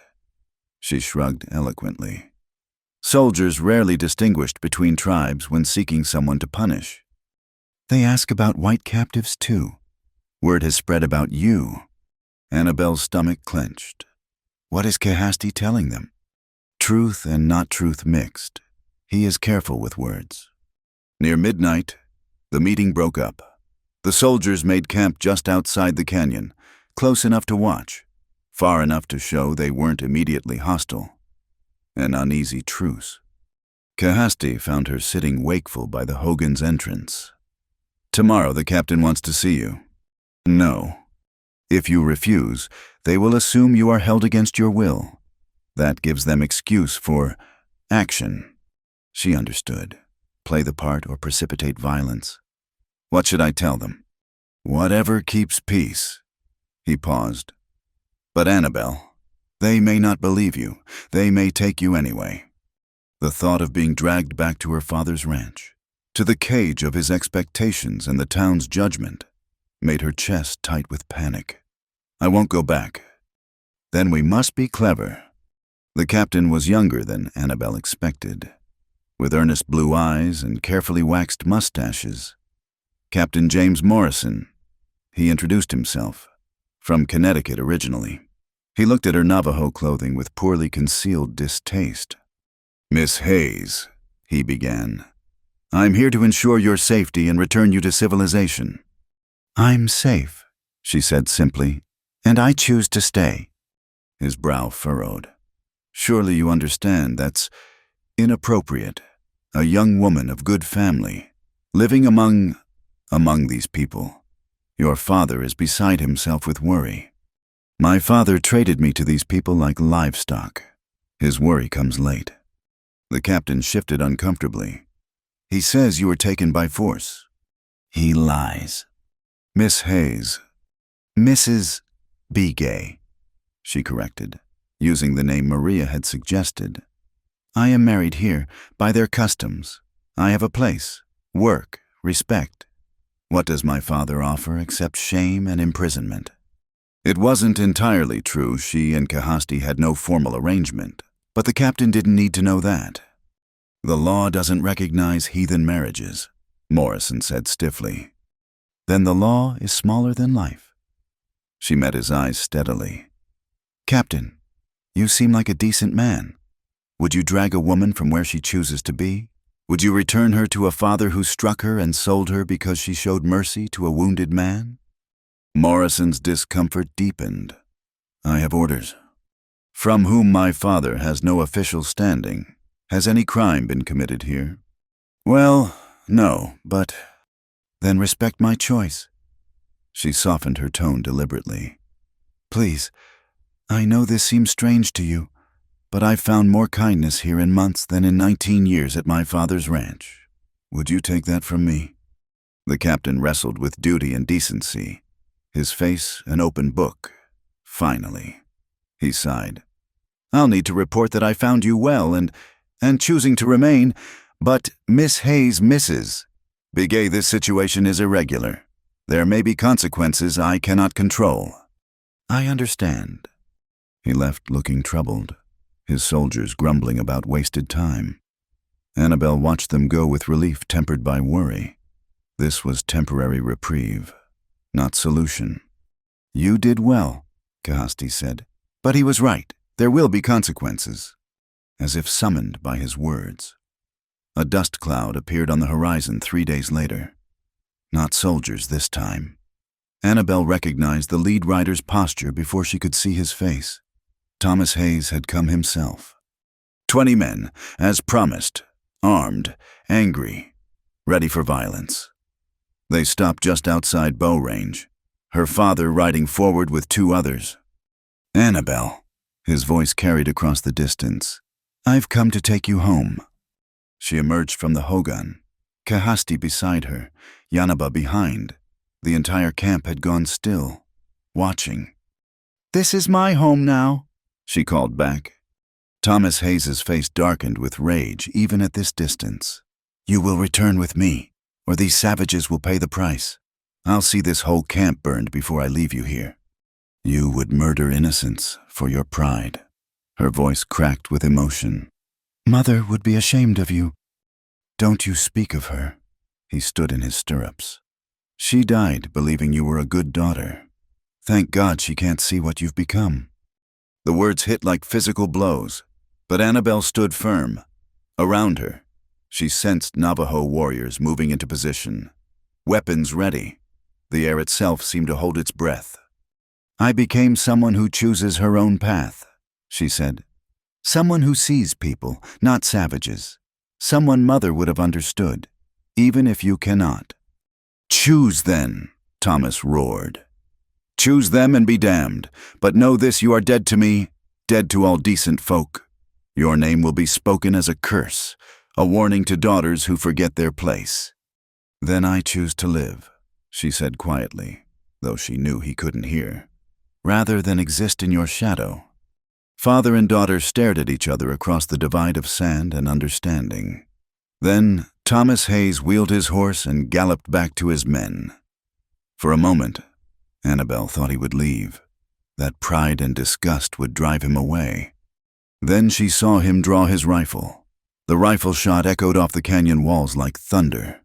She shrugged eloquently. Soldiers rarely distinguished between tribes when seeking someone to punish. "They ask about white captives too. Word has spread about you." Annabelle's stomach clenched. What is Kehasti telling them? Truth and not truth mixed. He is careful with words. Near midnight, the meeting broke up. The soldiers made camp just outside the canyon, close enough to watch, far enough to show they weren't immediately hostile. An uneasy truce. Kehasti found her sitting wakeful by the hogan's entrance. "Tomorrow the captain wants to see you." "No. If you refuse, they will assume you are held against your will. That gives them excuse for action." She understood. Play the part or precipitate violence. "What should I tell them?" "Whatever keeps peace." He paused. "But Annabelle, they may not believe you. They may take you anyway." The thought of being dragged back to her father's ranch, to the cage of his expectations and the town's judgment, made her chest tight with panic. "I won't go back." "Then we must be clever." The captain was younger than Annabelle expected, with earnest blue eyes and carefully waxed mustaches. Captain James Morrison. He introduced himself. From Connecticut originally. He looked at her Navajo clothing with poorly concealed distaste. "Miss Hayes," he began, "I'm here to ensure your safety and return you to civilization." "I'm safe," she said simply, "and I choose to stay." His brow furrowed. "Surely you understand that's inappropriate. A young woman of good family, living among these people. Your father is beside himself with worry. My father traded me to these people like livestock. His worry comes late. The captain shifted uncomfortably. He says you were taken by force. He lies. Miss Hayes. Mrs. Be Gay, she corrected, using the name Maria had suggested. I am married here, by their customs. I have a place, work, respect. What does my father offer except shame and imprisonment? It wasn't entirely true she and Kahasti had no formal arrangement, but the captain didn't need to know that. The law doesn't recognize heathen marriages, Morrison said stiffly. Then the law is smaller than life. She met his eyes steadily. Captain, you seem like a decent man. Would you drag a woman from where she chooses to be? Would you return her to a father who struck her and sold her because she showed mercy to a wounded man? Morrison's discomfort deepened. I have orders. From whom my father has no official standing. Has any crime been committed here? Well, no, but... Then respect my choice. She softened her tone deliberately. Please, I know this seems strange to you, but I've found more kindness here in months than in 19 years at my father's ranch. Would you take that from me? The captain wrestled with duty and decency, his face an open book. Finally, he sighed. I'll need to report that I found you well and choosing to remain, but Miss Hayes misses. Begay, this situation is irregular. There may be consequences I cannot control. I understand. He left looking troubled, his soldiers grumbling about wasted time. Annabelle watched them go with relief tempered by worry. This was temporary reprieve, not solution. You did well, Kahasti said. But he was right. There will be consequences. As if summoned by his words. A dust cloud appeared on the horizon 3 days later. Not soldiers this time. Annabelle recognized the lead rider's posture before she could see his face. Thomas Hayes had come himself. 20 men, as promised, armed, angry, ready for violence. They stopped just outside bow range, her father riding forward with 2 others. Annabelle, his voice carried across the distance. I've come to take you home. She emerged from the hogan, Kahasti beside her, Yanaba behind. The entire camp had gone still, watching. This is my home now, she called back. Thomas Hayes's face darkened with rage even at this distance. You will return with me, or these savages will pay the price. I'll see this whole camp burned before I leave you here. You would murder innocents for your pride. Her voice cracked with emotion. Mother would be ashamed of you. Don't you speak of her. He stood in his stirrups. She died believing you were a good daughter. Thank God she can't see what you've become. The words hit like physical blows, but Annabelle stood firm. Around her, she sensed Navajo warriors moving into position. Weapons ready. The air itself seemed to hold its breath. I became someone who chooses her own path, she said. Someone who sees people, not savages. Someone Mother would have understood, even if you cannot. Choose then, Thomas roared. Choose them and be damned, but know this, you are dead to me, dead to all decent folk. Your name will be spoken as a curse, a warning to daughters who forget their place. Then I choose to live, she said quietly, though she knew he couldn't hear, rather than exist in your shadow. Father and daughter stared at each other across the divide of sand and understanding. Then Thomas Hayes wheeled his horse and galloped back to his men. For a moment, Annabelle thought he would leave. That pride and disgust would drive him away. Then she saw him draw his rifle. The rifle shot echoed off the canyon walls like thunder.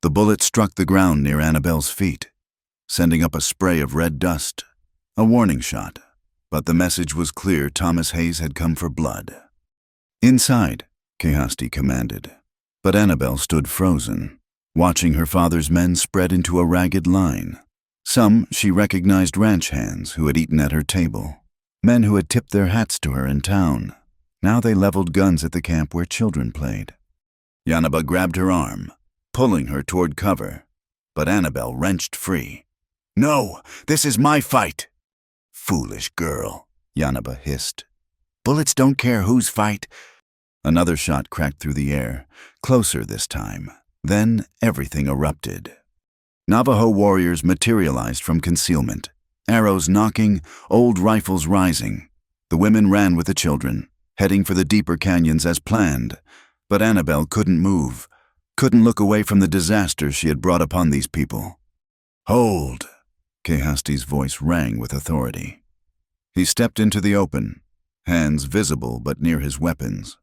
The bullet struck the ground near Annabelle's feet, sending up a spray of red dust. A warning shot. But the message was clear. Thomas Hayes had come for blood. Inside, Kahasti commanded. But Annabelle stood frozen, watching her father's men spread into a ragged line. Some she recognized ranch hands who had eaten at her table, men who had tipped their hats to her in town. Now they leveled guns at the camp where children played. Yanaba grabbed her arm, pulling her toward cover, but Annabelle wrenched free. No, this is my fight. Foolish girl, Yanaba hissed. Bullets don't care whose fight. Another shot cracked through the air, closer this time. Then everything erupted. Navajo warriors materialized from concealment, arrows knocking, old rifles rising. The women ran with the children, heading for the deeper canyons as planned. But Annabelle couldn't move, couldn't look away from the disaster she had brought upon these people. Hold! Kehasti's voice rang with authority. He stepped into the open, hands visible but near his weapons.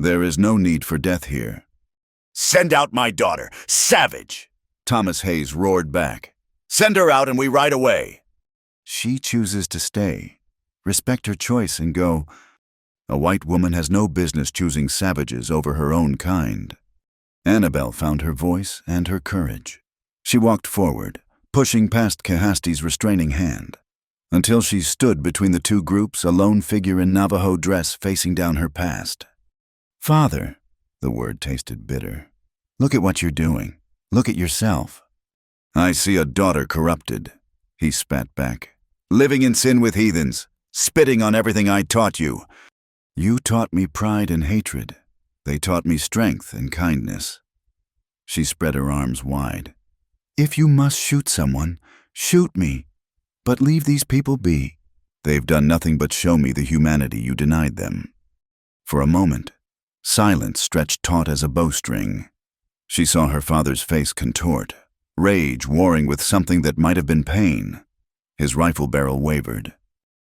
There is no need for death here. Send out my daughter, savage! Thomas Hayes roared back. Send her out and we ride away. She chooses to stay. Respect her choice and go. A white woman has no business choosing savages over her own kind. Annabelle found her voice and her courage. She walked forward, pushing past Kehasti's restraining hand, until she stood between the two groups, a lone figure in Navajo dress facing down her past. Father, the word tasted bitter. Look at what you're doing. Look at yourself. I see a daughter corrupted, he spat back. Living in sin with heathens, spitting on everything I taught you. You taught me pride and hatred. They taught me strength and kindness. She spread her arms wide. If you must shoot someone, shoot me. But leave these people be. They've done nothing but show me the humanity you denied them. For a moment, silence stretched taut as a bowstring. She saw her father's face contort, rage warring with something that might have been pain. His rifle barrel wavered.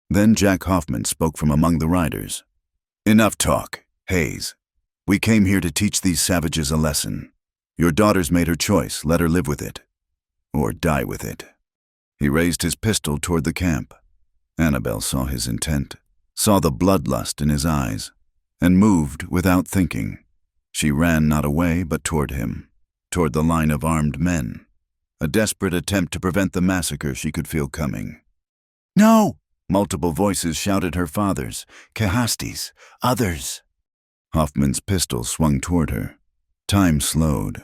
Then Jack Hoffman spoke from among the riders. Enough talk, Hayes. We came here to teach these savages a lesson. Your daughter's made her choice, let her live with it. Or die with it. He raised his pistol toward the camp. Annabelle saw his intent, saw the bloodlust in his eyes, and moved without thinking. She ran not away but toward him, toward the line of armed men, a desperate attempt to prevent the massacre she could feel coming. No! Multiple voices shouted her father's, Kehasti's, others. Hoffman's pistol swung toward her. Time slowed.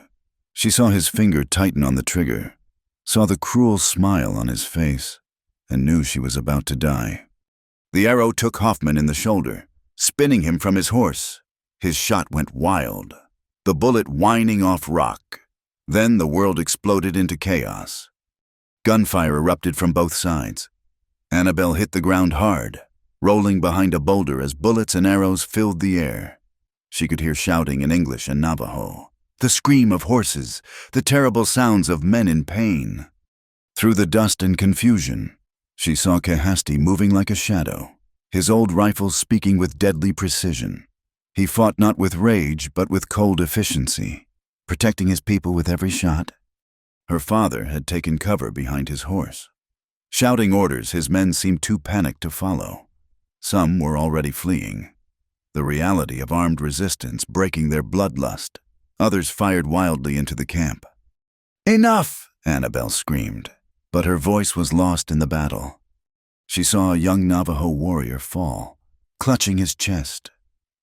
She saw his finger tighten on the trigger, saw the cruel smile on his face, and knew she was about to die. The arrow took Hoffman in the shoulder, spinning him from his horse. His shot went wild, the bullet whining off rock. Then the world exploded into chaos. Gunfire erupted from both sides. Annabelle hit the ground hard, rolling behind a boulder as bullets and arrows filled the air. She could hear shouting in English and Navajo, the scream of horses, the terrible sounds of men in pain. Through the dust and confusion, she saw Kehasti moving like a shadow, his old rifle speaking with deadly precision. He fought not with rage, but with cold efficiency, protecting his people with every shot. Her father had taken cover behind his horse. Shouting orders, his men seemed too panicked to follow. Some were already fleeing. The reality of armed resistance breaking their bloodlust. Others fired wildly into the camp. Enough! Annabelle screamed, but her voice was lost in the battle. She saw a young Navajo warrior fall, clutching his chest.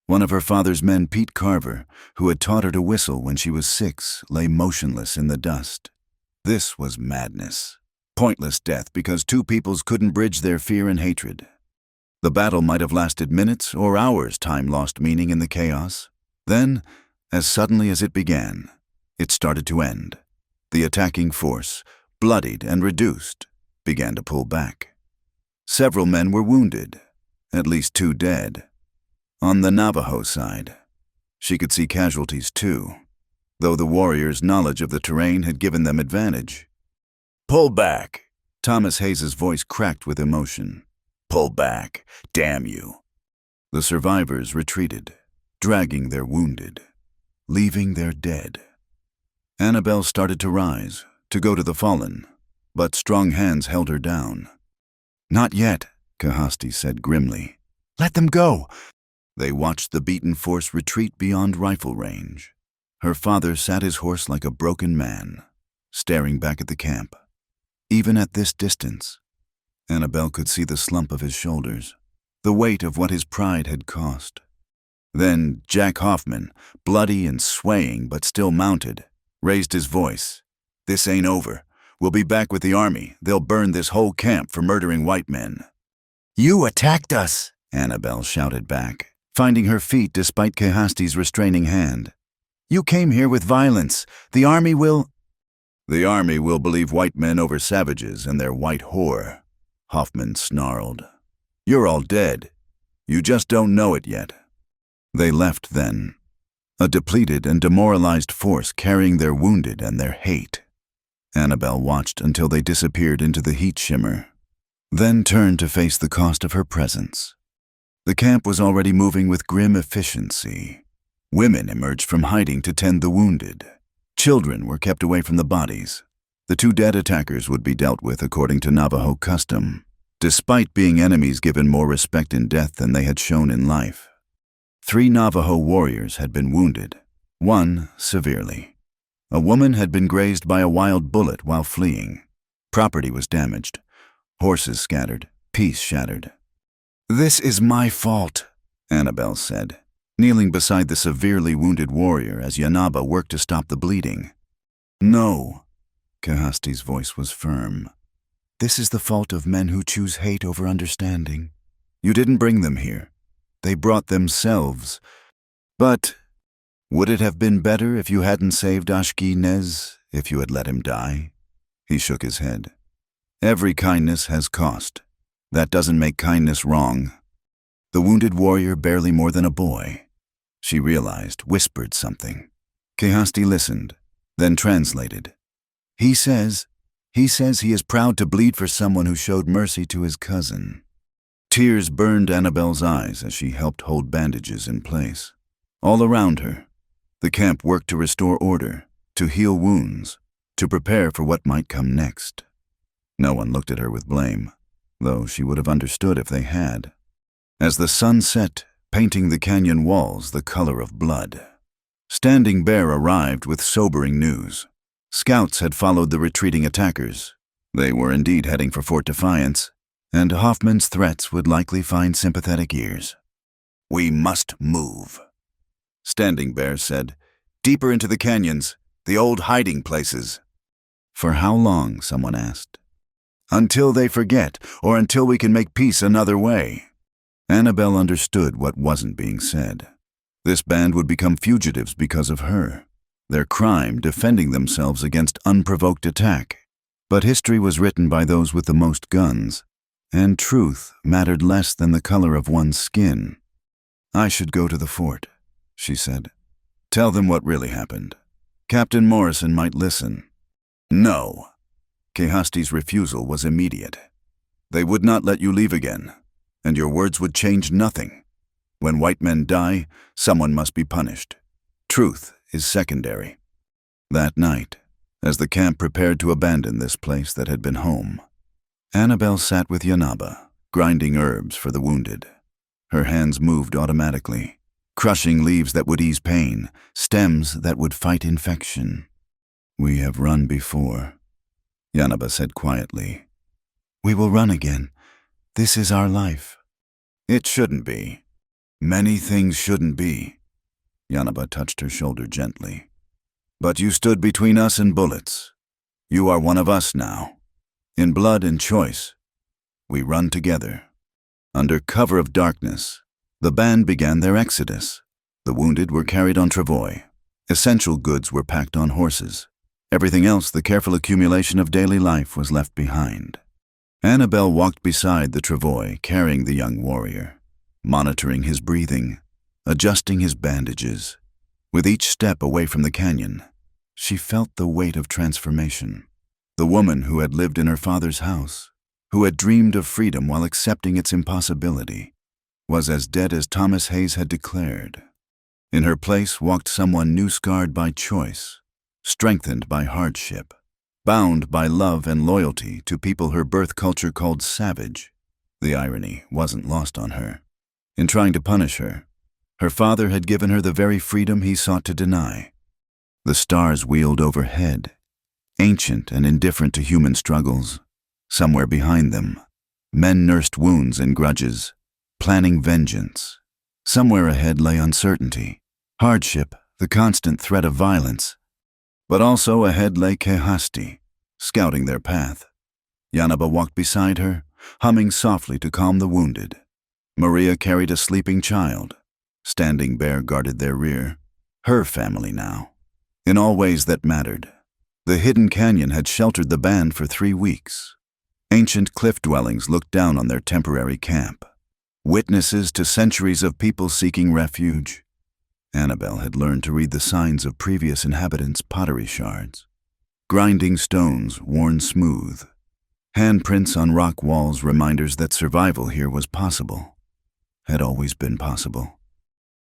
One of her father's men, Pete Carver, who had taught her to whistle when she was 6, lay motionless in the dust. This was madness. Pointless death because two peoples couldn't bridge their fear and hatred. The battle might have lasted minutes or hours, time lost meaning in the chaos. Then, as suddenly as it began, it started to end. The attacking force, bloodied and reduced, began to pull back. Several men were wounded, at least 2 dead. On the Navajo side, she could see casualties too, though the warriors' knowledge of the terrain had given them advantage. Pull back! Thomas Hayes's voice cracked with emotion. Pull back, damn you! The survivors retreated, dragging their wounded, leaving their dead. Annabelle started to rise, to go to the fallen, but strong hands held her down. Not yet, Kehasti said grimly. Let them go! They watched the beaten force retreat beyond rifle range. Her father sat his horse like a broken man, staring back at the camp. Even at this distance, Annabelle could see the slump of his shoulders, the weight of what his pride had cost. Then Jack Hoffman, bloody and swaying but still mounted, raised his voice. This ain't over. We'll be back with the army. They'll burn this whole camp for murdering white men." "You attacked us," Annabelle shouted back, finding her feet despite Kehasti's restraining hand. "You came here with violence. The army will—" "The army will believe white men over savages and their white whore," Hoffman snarled. "You're all dead. You just don't know it yet." They left then, a depleted and demoralized force carrying their wounded and their hate. Annabelle watched until they disappeared into the heat shimmer, then turned to face the cost of her presence. The camp was already moving with grim efficiency. Women emerged from hiding to tend the wounded. Children were kept away from the bodies. The 2 dead attackers would be dealt with according to Navajo custom, despite being enemies given more respect in death than they had shown in life. 3 Navajo warriors had been wounded, 1 severely. A woman had been grazed by a wild bullet while fleeing. Property was damaged, horses scattered, peace shattered. "This is my fault," Annabelle said, kneeling beside the severely wounded warrior as Yanaba worked to stop the bleeding. "No," Kehasti's voice was firm. "This is the fault of men who choose hate over understanding. You didn't bring them here. They brought themselves. But would it have been better if you hadn't saved Ashki Nez, if you had let him die?" He shook his head. "Every kindness has cost. That doesn't make kindness wrong." The wounded warrior, barely more than a boy, she realized, whispered something. Kehasti listened, then translated. He says he is proud to bleed for someone who showed mercy to his cousin." Tears burned Annabelle's eyes as she helped hold bandages in place. All around her, the camp worked to restore order, to heal wounds, to prepare for what might come next. No one looked at her with blame, though she would have understood if they had. As the sun set, painting the canyon walls the color of blood, Standing Bear arrived with sobering news. Scouts had followed the retreating attackers. They were indeed heading for Fort Defiance, and Hoffman's threats would likely find sympathetic ears. "We must move," Standing Bear said. "Deeper into the canyons, the old hiding places." "For how long?" someone asked. "Until they forget, or until we can make peace another way." Annabelle understood what wasn't being said. This band would become fugitives because of her, their crime defending themselves against unprovoked attack. But history was written by those with the most guns, and truth mattered less than the color of one's skin. "I should go to the fort," she said. "Tell them what really happened. Captain Morrison might listen." "No." Kehasti's refusal was immediate. "They would not let you leave again, and your words would change nothing. When white men die, someone must be punished. Truth is secondary." That night, as the camp prepared to abandon this place that had been home, Annabelle sat with Yanaba, grinding herbs for the wounded. Her hands moved automatically, crushing leaves that would ease pain, stems that would fight infection. "We have run before," Yanaba said quietly. "We will run again. This is our life." "It shouldn't be. Many things shouldn't be." Yanaba touched her shoulder gently. "But you stood between us and bullets. You are one of us now. In blood and choice, we run together." Under cover of darkness, the band began their exodus. The wounded were carried on travois. Essential goods were packed on horses. Everything else, the careful accumulation of daily life, was left behind. Annabelle walked beside the travois, carrying the young warrior, monitoring his breathing, adjusting his bandages. With each step away from the canyon, she felt the weight of transformation. The woman who had lived in her father's house, who had dreamed of freedom while accepting its impossibility, was as dead as Thomas Hayes had declared. In her place walked someone new, scarred by choice, strengthened by hardship, bound by love and loyalty to people her birth culture called savage. The irony wasn't lost on her. In trying to punish her, her father had given her the very freedom he sought to deny. The stars wheeled overhead, ancient and indifferent to human struggles. Somewhere behind them, men nursed wounds and grudges, planning vengeance. Somewhere ahead lay uncertainty, hardship, the constant threat of violence. But also ahead lay Kehasti, scouting their path. Yanaba walked beside her, humming softly to calm the wounded. Maria carried a sleeping child. Standing Bear guarded their rear. Her family now. In all ways that mattered. The hidden canyon had sheltered the band for 3 weeks. Ancient cliff dwellings looked down on their temporary camp. Witnesses to centuries of people seeking refuge. Annabelle had learned to read the signs of previous inhabitants' pottery shards. Grinding stones worn smooth. Handprints on rock walls, reminders that survival here was possible. Had always been possible.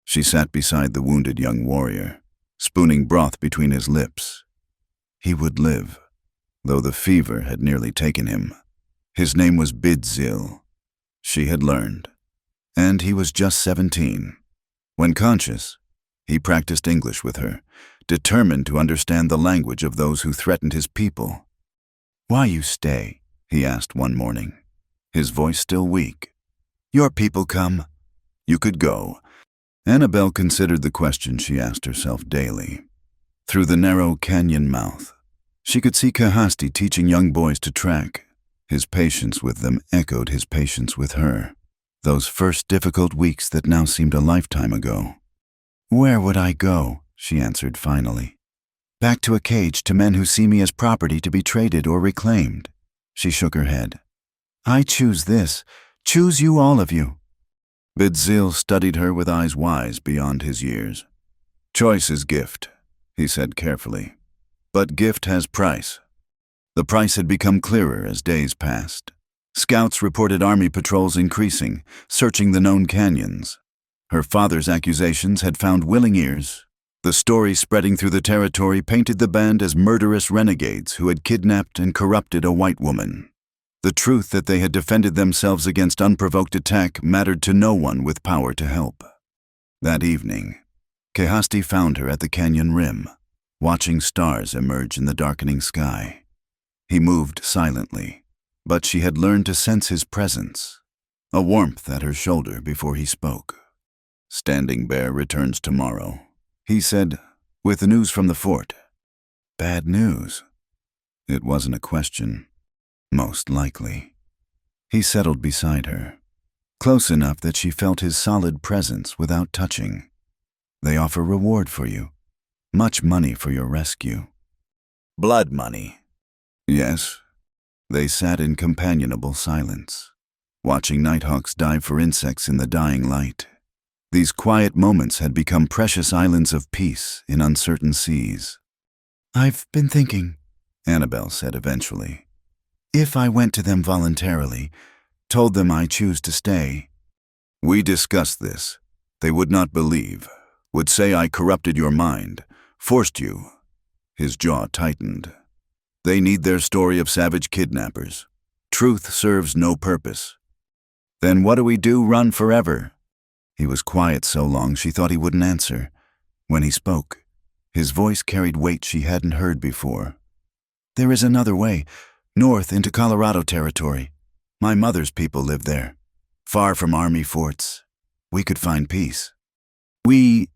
She sat beside the wounded young warrior, spooning broth between his lips. He would live, though the fever had nearly taken him. His name was Bidzil. She had learned. And he was just 17. When conscious, he practiced English with her, determined to understand the language of those who threatened his people. "Why you stay?" he asked one morning, his voice still weak. "Your people come. You could go." Annabelle considered the question she asked herself daily. Through the narrow canyon mouth, she could see Kahasti teaching young boys to track. His patience with them echoed his patience with her. Those first difficult weeks that now seemed a lifetime ago. "Where would I go?" she answered finally. "Back to a cage, to men who see me as property to be traded or reclaimed." She shook her head. "I choose this. Choose you, all of you." Bidzil studied her with eyes wise beyond his years. "Choice is gift," he said carefully. "But gift has price." The price had become clearer as days passed. Scouts reported army patrols increasing, searching the known canyons. Her father's accusations had found willing ears. The story spreading through the territory painted the band as murderous renegades who had kidnapped and corrupted a white woman. The truth that they had defended themselves against unprovoked attack mattered to no one with power to help. That evening, Kehasti found her at the canyon rim, watching stars emerge in the darkening sky. He moved silently, but she had learned to sense his presence, a warmth at her shoulder before he spoke. "Standing Bear returns tomorrow," he said, "with the news from the fort." "Bad news?" It wasn't a question. Most likely. He settled beside her, close enough that she felt his solid presence without touching. "They offer reward for you. Much money for your rescue." "Blood money?" "Yes." They sat in companionable silence, watching nighthawks dive for insects in the dying light. These quiet moments had become precious islands of peace in uncertain seas. "I've been thinking," Annabelle said eventually. "If I went to them voluntarily, told them I choose to stay." "We discussed this. They would not believe, would say I corrupted your mind, forced you." His jaw tightened. "They need their story of savage kidnappers. Truth serves no purpose." "Then what do we do, run forever?" He was quiet so long she thought he wouldn't answer. When he spoke, his voice carried weight she hadn't heard before. "There is another way, north into Colorado territory. My mother's people live there, far from army forts. We could find peace." He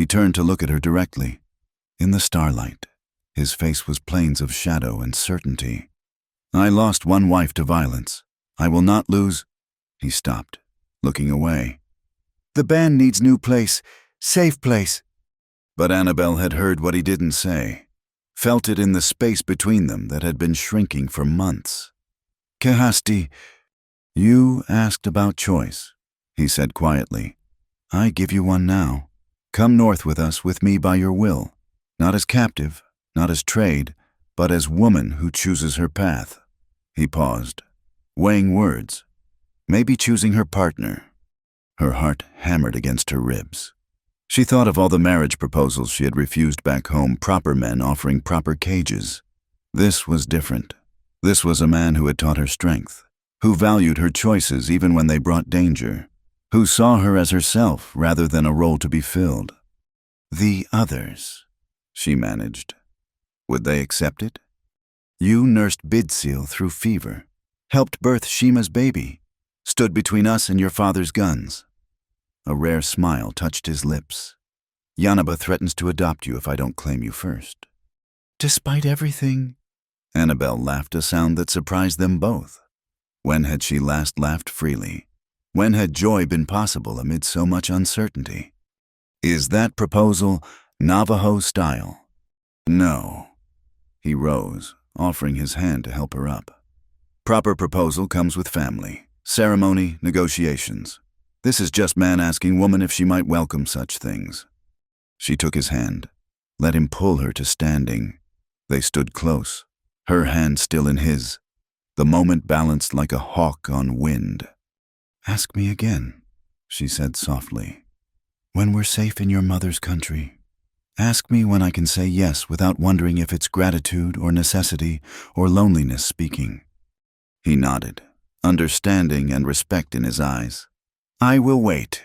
turned to look at her directly. In the starlight, his face was plains of shadow and certainty. "I lost one wife to violence. I will not lose." He stopped, looking away. "The band needs new place, safe place." But Annabelle had heard what he didn't say, felt it in the space between them that had been shrinking for months. "Kehasti, you asked about choice," he said quietly. "I give you one now. Come north with us, with me by your will. Not as captive, not as trade, but as woman who chooses her path." He paused, weighing words, maybe choosing her partner. Her heart hammered against her ribs. She thought of all the marriage proposals she had refused back home, proper men offering proper cages. This was different. This was a man who had taught her strength, who valued her choices even when they brought danger, who saw her as herself rather than a role to be filled. "The others," she managed. Would they accept it? "You nursed Bidzil through fever, helped birth Shima's baby, stood between us and your father's guns." A rare smile touched his lips. "Yanaba threatens to adopt you if I don't claim you first." "Despite everything?" Annabel laughed a sound that surprised them both. When had she last laughed freely? When had joy been possible amid so much uncertainty? Is that proposal Navajo style? No. He rose, offering his hand to help her up. Proper proposal comes with family, ceremony, negotiations. This is just man asking woman if she might welcome such things. She took his hand, let him pull her to standing. They stood close, her hand still in his, the moment balanced like a hawk on wind. Ask me again, she said softly. When we're safe in your mother's country. Ask me when I can say yes without wondering if it's gratitude or necessity or loneliness speaking. He nodded, understanding and respect in his eyes. I will wait.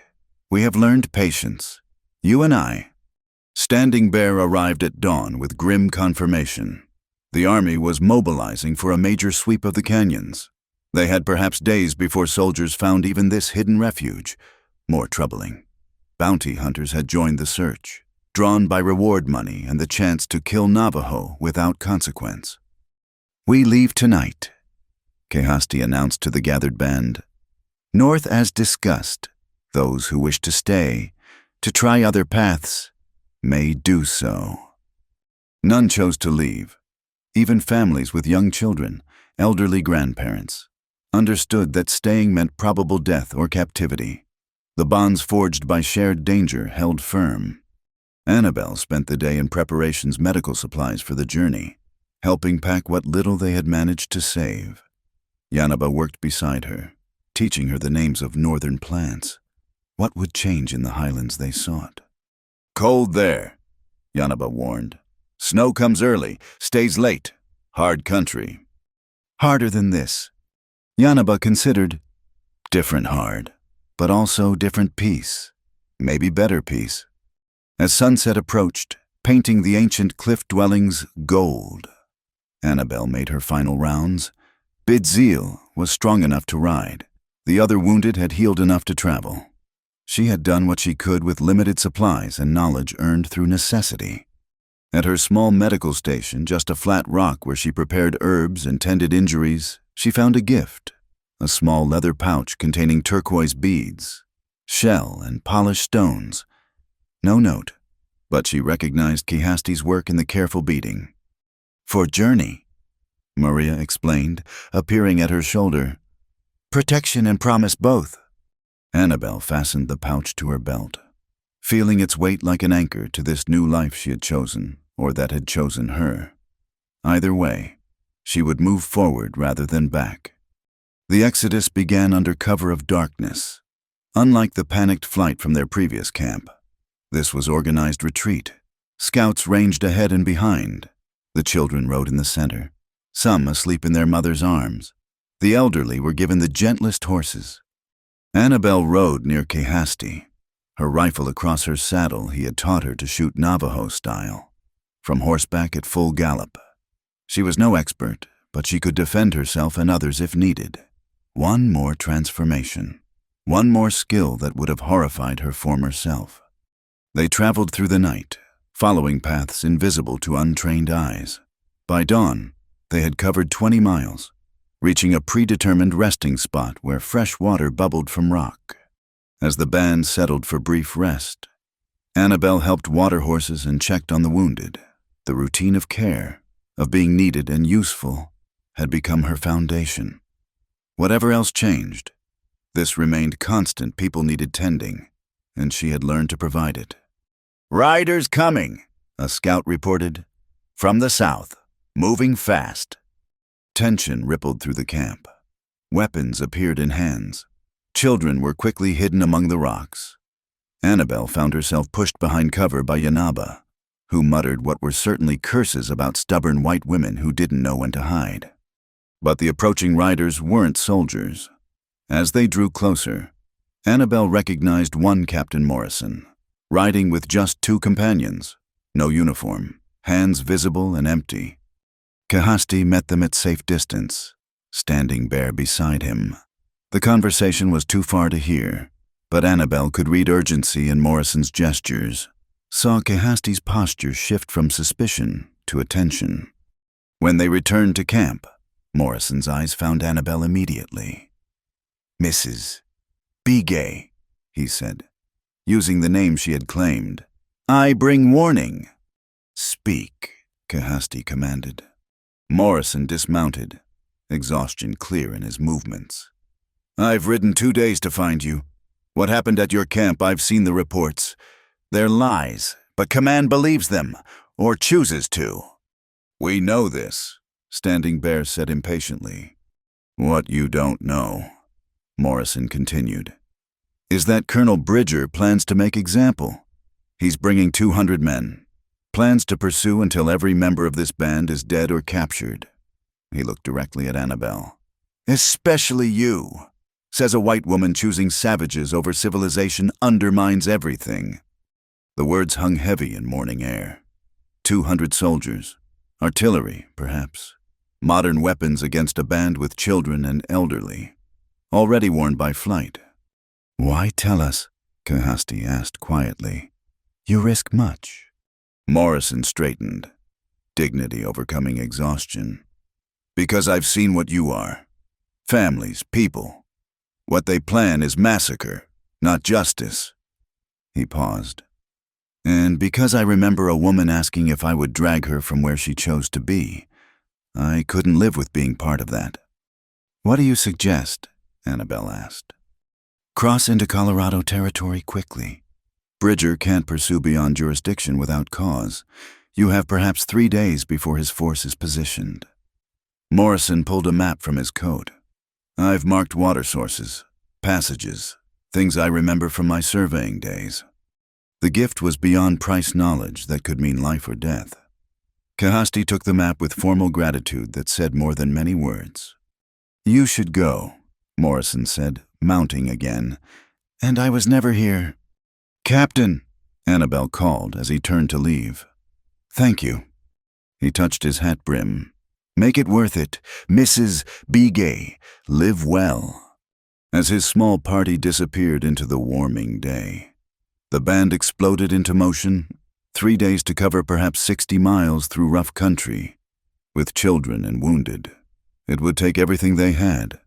We have learned patience. You and I. Standing Bear arrived at dawn with grim confirmation. The army was mobilizing for a major sweep of the canyons. They had perhaps days before soldiers found even this hidden refuge. More troubling. Bounty hunters had joined the search, drawn by reward money and the chance to kill Navajo without consequence. We leave tonight, Kehasti announced to the gathered band. North as discussed. Those who wish to stay, to try other paths, may do so. None chose to leave. Even families with young children, elderly grandparents, understood that staying meant probable death or captivity. The bonds forged by shared danger held firm. Annabel spent the day in preparations medical supplies for the journey, helping pack what little they had managed to save. Yanaba worked beside her, teaching her the names of northern plants. What would change in the highlands they sought? Cold there, Yanaba warned. Snow comes early, stays late. Hard country. Harder than this. Yanaba considered different hard, but also different peace. Maybe better peace. As sunset approached, painting the ancient cliff dwellings gold, Annabel made her final rounds. Bidzeel was strong enough to ride. The other wounded had healed enough to travel. She had done what she could with limited supplies and knowledge earned through necessity. At her small medical station, just a flat rock where she prepared herbs and tended injuries, she found a gift, a small leather pouch containing turquoise beads, shell and polished stones. No note, but she recognized Kehasti's work in the careful beading. For journey, Maria explained, appearing at her shoulder. Protection and promise both. Annabel fastened the pouch to her belt, feeling its weight like an anchor to this new life she had chosen, or that had chosen her. Either way, she would move forward rather than back. The exodus began under cover of darkness. Unlike the panicked flight from their previous camp, this was organized retreat. Scouts ranged ahead and behind. The children rode in the center, some asleep in their mother's arms. The elderly were given the gentlest horses. Annabel rode near Kehasti, her rifle across her saddle. He had taught her to shoot Navajo style, from horseback at full gallop. She was no expert, but she could defend herself and others if needed. One more transformation, one more skill that would have horrified her former self. They traveled through the night, following paths invisible to untrained eyes. By dawn, they had covered 20 miles, reaching a predetermined resting spot where fresh water bubbled from rock. As the band settled for brief rest, Annabel helped water horses and checked on the wounded. The routine of care, of being needed and useful, had become her foundation. Whatever else changed, this remained constant. People needed tending, and she had learned to provide it. Riders coming, a scout reported. From the south, moving fast. Tension rippled through the camp. Weapons appeared in hands. Children were quickly hidden among the rocks. Annabel found herself pushed behind cover by Yanaba, who muttered what were certainly curses about stubborn white women who didn't know when to hide. But the approaching riders weren't soldiers. As they drew closer, Annabel recognized one Captain Morrison, riding with just 2 companions, no uniform, hands visible and empty. Kehasti met them at safe distance, Standing Bear beside him. The conversation was too far to hear, but Annabel could read urgency in Morrison's gestures, saw Kehasti's posture shift from suspicion to attention. When they returned to camp, Morrison's eyes found Annabelle immediately. "Mrs. Be gay," he said, using the name she had claimed. "I bring warning." "Speak," Kahasti commanded. Morrison dismounted, exhaustion clear in his movements. "I've ridden 2 days to find you. What happened at your camp, I've seen the reports. They're lies, but command believes them, or chooses to." "We know this," Standing Bear said impatiently. "What you don't know," Morrison continued, "is that Colonel Bridger plans to make example. He's bringing 200 men, plans to pursue until every member of this band is dead or captured." He looked directly at Annabelle. "Especially you. Says a white woman choosing savages over civilization undermines everything." The words hung heavy in morning air. 200 soldiers, artillery, perhaps, modern weapons against a band with children and elderly, already worn by flight. "Why tell us?" Kahasti asked quietly. "You risk much." Morrison straightened, dignity overcoming exhaustion. "Because I've seen what you are. Families, people. What they plan is massacre, not justice." He paused. "And because I remember a woman asking if I would drag her from where she chose to be, I couldn't live with being part of that." "What do you suggest?" Annabelle asked. "Cross into Colorado territory quickly. Bridger can't pursue beyond jurisdiction without cause. You have perhaps 3 days before his force is positioned." Morrison pulled a map from his coat. "I've marked water sources, passages, things I remember from my surveying days." The gift was beyond price knowledge that could mean life or death. Kahasti took the map with formal gratitude that said more than many words. "You should go," Morrison said, mounting again. "And I was never here." "Captain," Annabelle called as he turned to leave. "Thank you." He touched his hat brim. "Make it worth it. Mrs. Be gay. Live well." As his small party disappeared into the warming day, the band exploded into motion, 3 days to cover perhaps 60 miles through rough country, with children and wounded. It would take everything they had.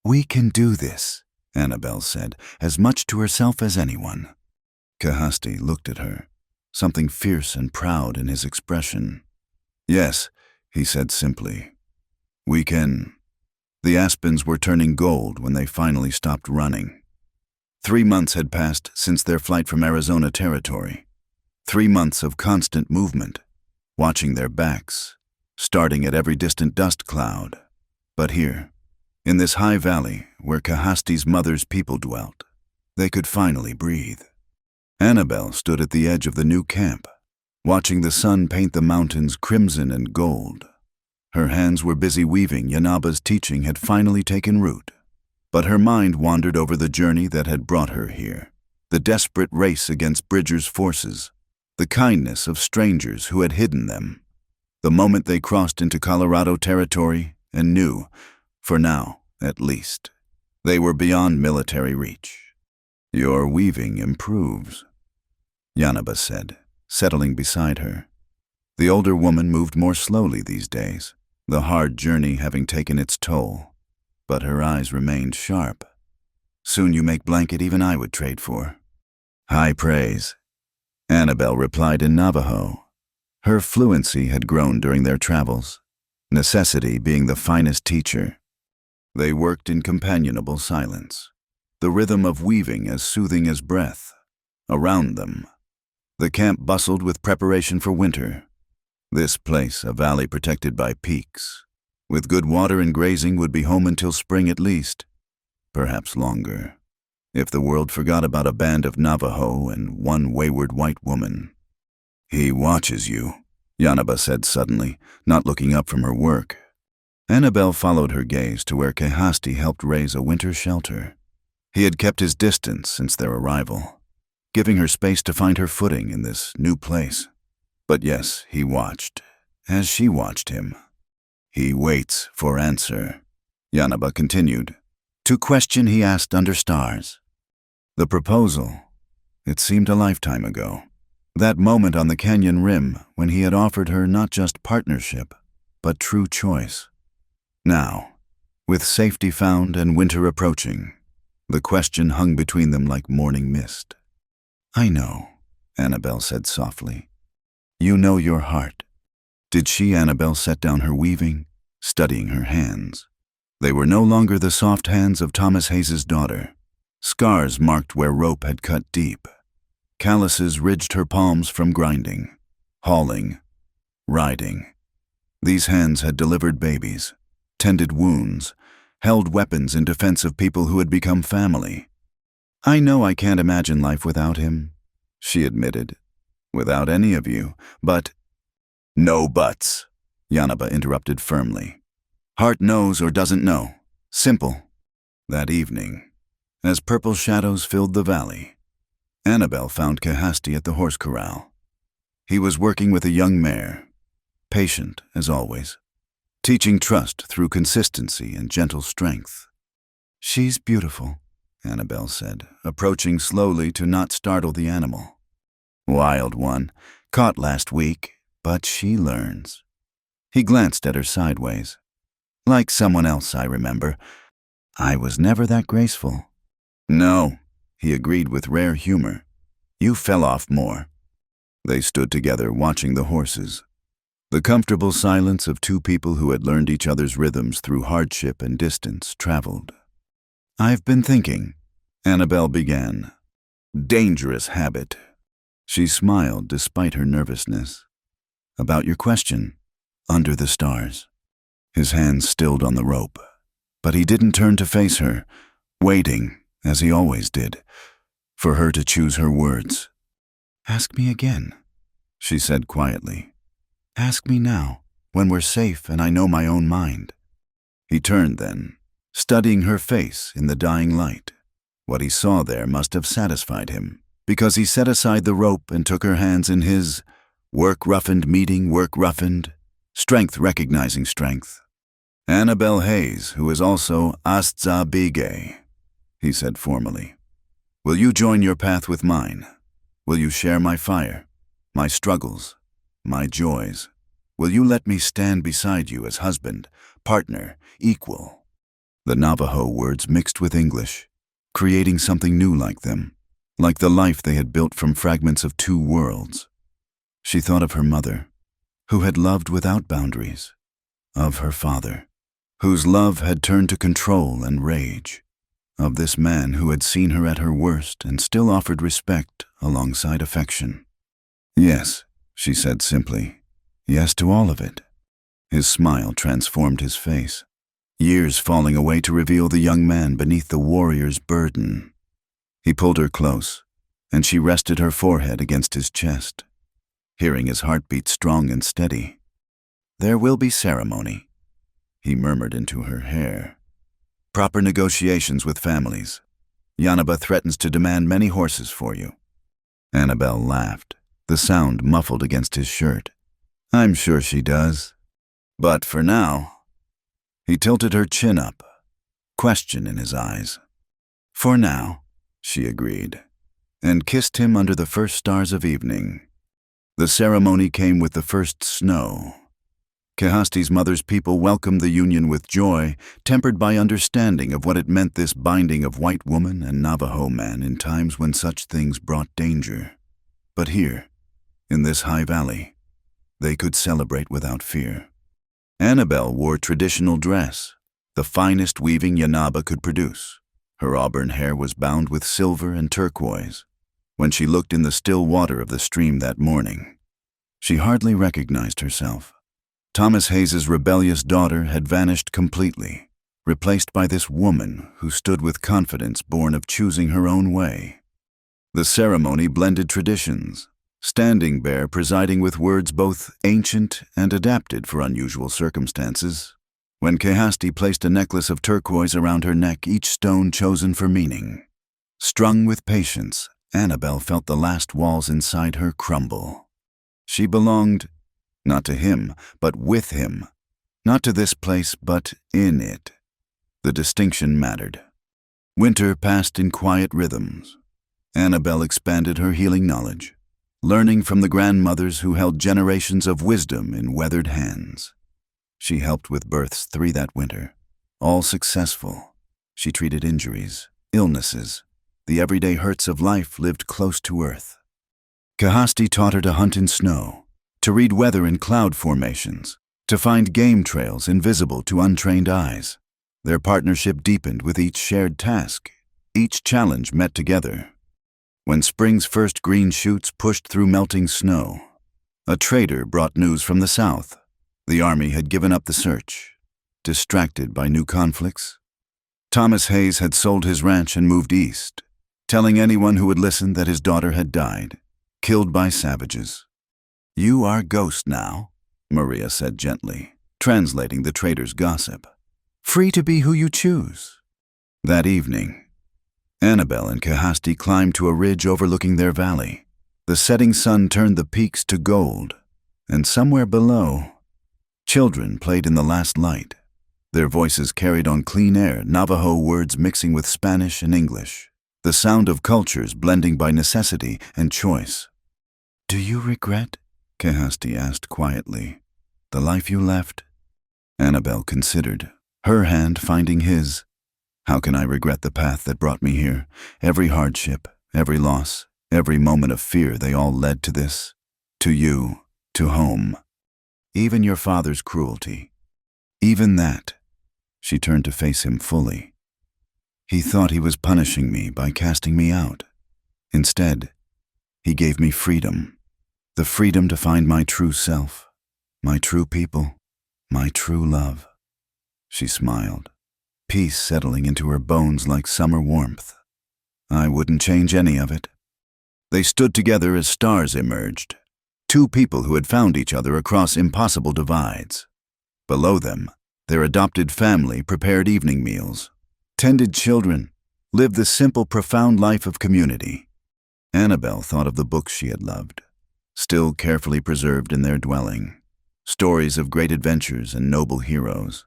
"We can do this," Annabelle said, as much to herself as anyone. Kahasti looked at her, something fierce and proud in his expression. "Yes," he said simply. "We can." The aspens were turning gold when they finally stopped running. 3 months had passed since their flight from Arizona territory. 3 months of constant movement, watching their backs, starting at every distant dust cloud. But here, in this high valley where Kahasti's mother's people dwelt, they could finally breathe. Annabelle stood at the edge of the new camp, watching the sun paint the mountains crimson and gold. Her hands were busy weaving. Yanaba's teaching had finally taken root. But her mind wandered over the journey that had brought her here, the desperate race against Bridger's forces, the kindness of strangers who had hidden them. The moment they crossed into Colorado territory and knew, for now at least, they were beyond military reach. "Your weaving improves," Yanaba said, settling beside her. The older woman moved more slowly these days, the hard journey having taken its toll. But her eyes remained sharp. "Soon you make blanket even I would trade for." "High praise," Annabelle replied in Navajo. Her fluency had grown during their travels, necessity being the finest teacher. They worked in companionable silence, the rhythm of weaving as soothing as breath. Around them, the camp bustled with preparation for winter. This place, a valley protected by peaks, with good water and grazing, would be home until spring at least, perhaps longer, if the world forgot about a band of Navajo and one wayward white woman. "He watches you," Yanaba said suddenly, not looking up from her work. Annabelle followed her gaze to where Kahasti helped raise a winter shelter. He had kept his distance since their arrival, giving her space to find her footing in this new place. But yes, he watched, as she watched him. "He waits for answer," Yanaba continued. "To question he asked under stars." The proposal, it seemed a lifetime ago. That moment on the canyon rim when he had offered her not just partnership, but true choice. Now, with safety found and winter approaching, the question hung between them like morning mist. I know, Annabelle said softly. You know your heart. Did she? Annabelle set down her weaving, studying her hands. They were no longer the soft hands of Thomas Hayes's daughter. Scars marked where rope had cut deep. Calluses ridged her palms from grinding, hauling, riding. These hands had delivered babies, tended wounds, held weapons in defense of people who had become family. I know I can't imagine life without him, she admitted. Without any of you, but— No buts, Yanaba interrupted firmly. Heart knows or doesn't know. Simple. That evening, as purple shadows filled the valley, Annabelle found Kehasti at the horse corral. He was working with a young mare, patient as always, teaching trust through consistency and gentle strength. She's beautiful, Annabelle said, approaching slowly to not startle the animal. Wild one, caught last week, but she learns. He glanced at her sideways. Like someone else I remember. I was never that graceful. No, he agreed with rare humor. You fell off more. They stood together watching the horses. The comfortable silence of two people who had learned each other's rhythms through hardship and distance traveled. I've been thinking, Annabelle began. Dangerous habit. She smiled despite her nervousness. About your question, under the stars. His hands stilled on the rope, but he didn't turn to face her, waiting, as he always did, for her to choose her words. Ask me again, she said quietly. Ask me now, when we're safe and I know my own mind. He turned then, studying her face in the dying light. What he saw there must have satisfied him, because he set aside the rope and took her hands in his, work roughened meeting work roughened, strength recognizing strength. Annabelle Hayes, who is also Astza Bige, he said formally. Will you join your path with mine? Will you share my fire, my struggles, my joys? Will you let me stand beside you as husband, partner, equal? The Navajo words mixed with English, creating something new like them, like the life they had built from fragments of two worlds. She thought of her mother, who had loved without boundaries, of her father, whose love had turned to control and rage, of this man who had seen her at her worst and still offered respect alongside affection. Yes, she said simply, yes to all of it. His smile transformed his face, years falling away to reveal the young man beneath the warrior's burden. He pulled her close, and she rested her forehead against his chest, hearing his heartbeat strong and steady. There will be ceremony, he murmured into her hair. Proper negotiations with families. Yanaba threatens to demand many horses for you. Annabelle laughed, the sound muffled against his shirt. I'm sure she does. But for now, he tilted her chin up, question in his eyes. For now, she agreed, and kissed him under the first stars of evening. The ceremony came with the first snow. Kehasti's mother's people welcomed the union with joy, tempered by understanding of what it meant, this binding of white woman and Navajo man in times when such things brought danger. But here, in this high valley, they could celebrate without fear. Annabelle wore traditional dress, the finest weaving Yanaba could produce. Her auburn hair was bound with silver and turquoise. When she looked in the still water of the stream that morning, she hardly recognized herself. Thomas Hayes's rebellious daughter had vanished completely, replaced by this woman who stood with confidence born of choosing her own way. The ceremony blended traditions, Standing Bear presiding with words both ancient and adapted for unusual circumstances. When Kehasti placed a necklace of turquoise around her neck, each stone chosen for meaning. Strung with patience, Annabelle felt the last walls inside her crumble. She belonged, not to him, but with him. Not to this place, but in it. The distinction mattered. Winter passed in quiet rhythms. Annabelle expanded her healing knowledge, learning from the grandmothers who held generations of wisdom in weathered hands. She helped with births 3 that winter. All successful. She treated injuries, illnesses, the everyday hurts of life lived close to earth. Kahasti taught her to hunt in snow, to read weather in cloud formations, to find game trails invisible to untrained eyes. Their partnership deepened with each shared task, each challenge met together. When spring's first green shoots pushed through melting snow, a trader brought news from the south. The army had given up the search, distracted by new conflicts. Thomas Hayes had sold his ranch and moved east, telling anyone who would listen that his daughter had died, killed by savages. "You are ghost now," Maria said gently, translating the trader's gossip. "Free to be who you choose." That evening, Annabelle and Kahasti climbed to a ridge overlooking their valley. The setting sun turned the peaks to gold, and somewhere below, children played in the last light. Their voices carried on clean air, Navajo words mixing with Spanish and English, the sound of cultures blending by necessity and choice. "Do you regret?" Kahasti asked quietly. "The life you left?" Annabelle considered, her hand finding his. "How can I regret the path that brought me here? Every hardship, every loss, every moment of fear, they all led to this. To you, to home. Even your father's cruelty. Even that." She turned to face him fully. "He thought he was punishing me by casting me out. Instead, he gave me freedom. The freedom to find my true self, my true people, my true love." She smiled, peace settling into her bones like summer warmth. "I wouldn't change any of it." They stood together as stars emerged, 2 people who had found each other across impossible divides. Below them, their adopted family prepared evening meals, tended children, lived the simple, profound life of community. Annabelle thought of the books she had loved, still carefully preserved in their dwelling, stories of great adventures and noble heroes.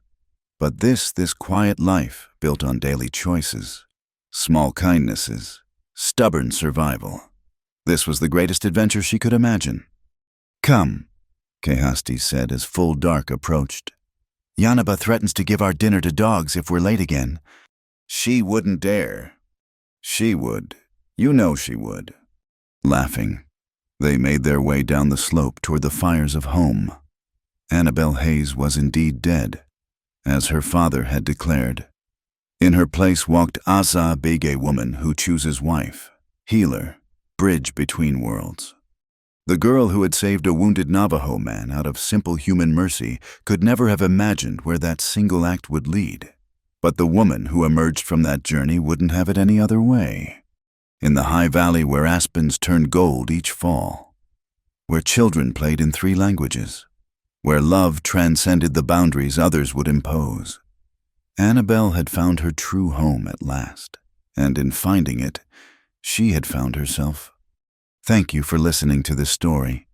But this quiet life built on daily choices, small kindnesses, stubborn survival. This was the greatest adventure she could imagine. "Come," Kahasti said as full dark approached. "Yanaba threatens to give our dinner to dogs if we're late again." "She wouldn't dare." "She would. You know she would." Laughing, they made their way down the slope toward the fires of home. Annabelle Hayes was indeed dead, as her father had declared. In her place walked Asa Bege, woman who chooses wife, healer, bridge between worlds. The girl who had saved a wounded Navajo man out of simple human mercy could never have imagined where that single act would lead. But the woman who emerged from that journey wouldn't have it any other way. In the high valley where aspens turned gold each fall, where children played in 3 languages, where love transcended the boundaries others would impose, Annabelle had found her true home at last, and in finding it, she had found herself. Thank you for listening to this story.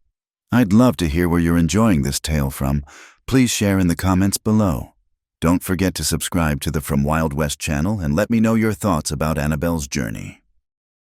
I'd love to hear where you're enjoying this tale from. Please share in the comments below. Don't forget to subscribe to the From Wild West channel and let me know your thoughts about Annabelle's journey.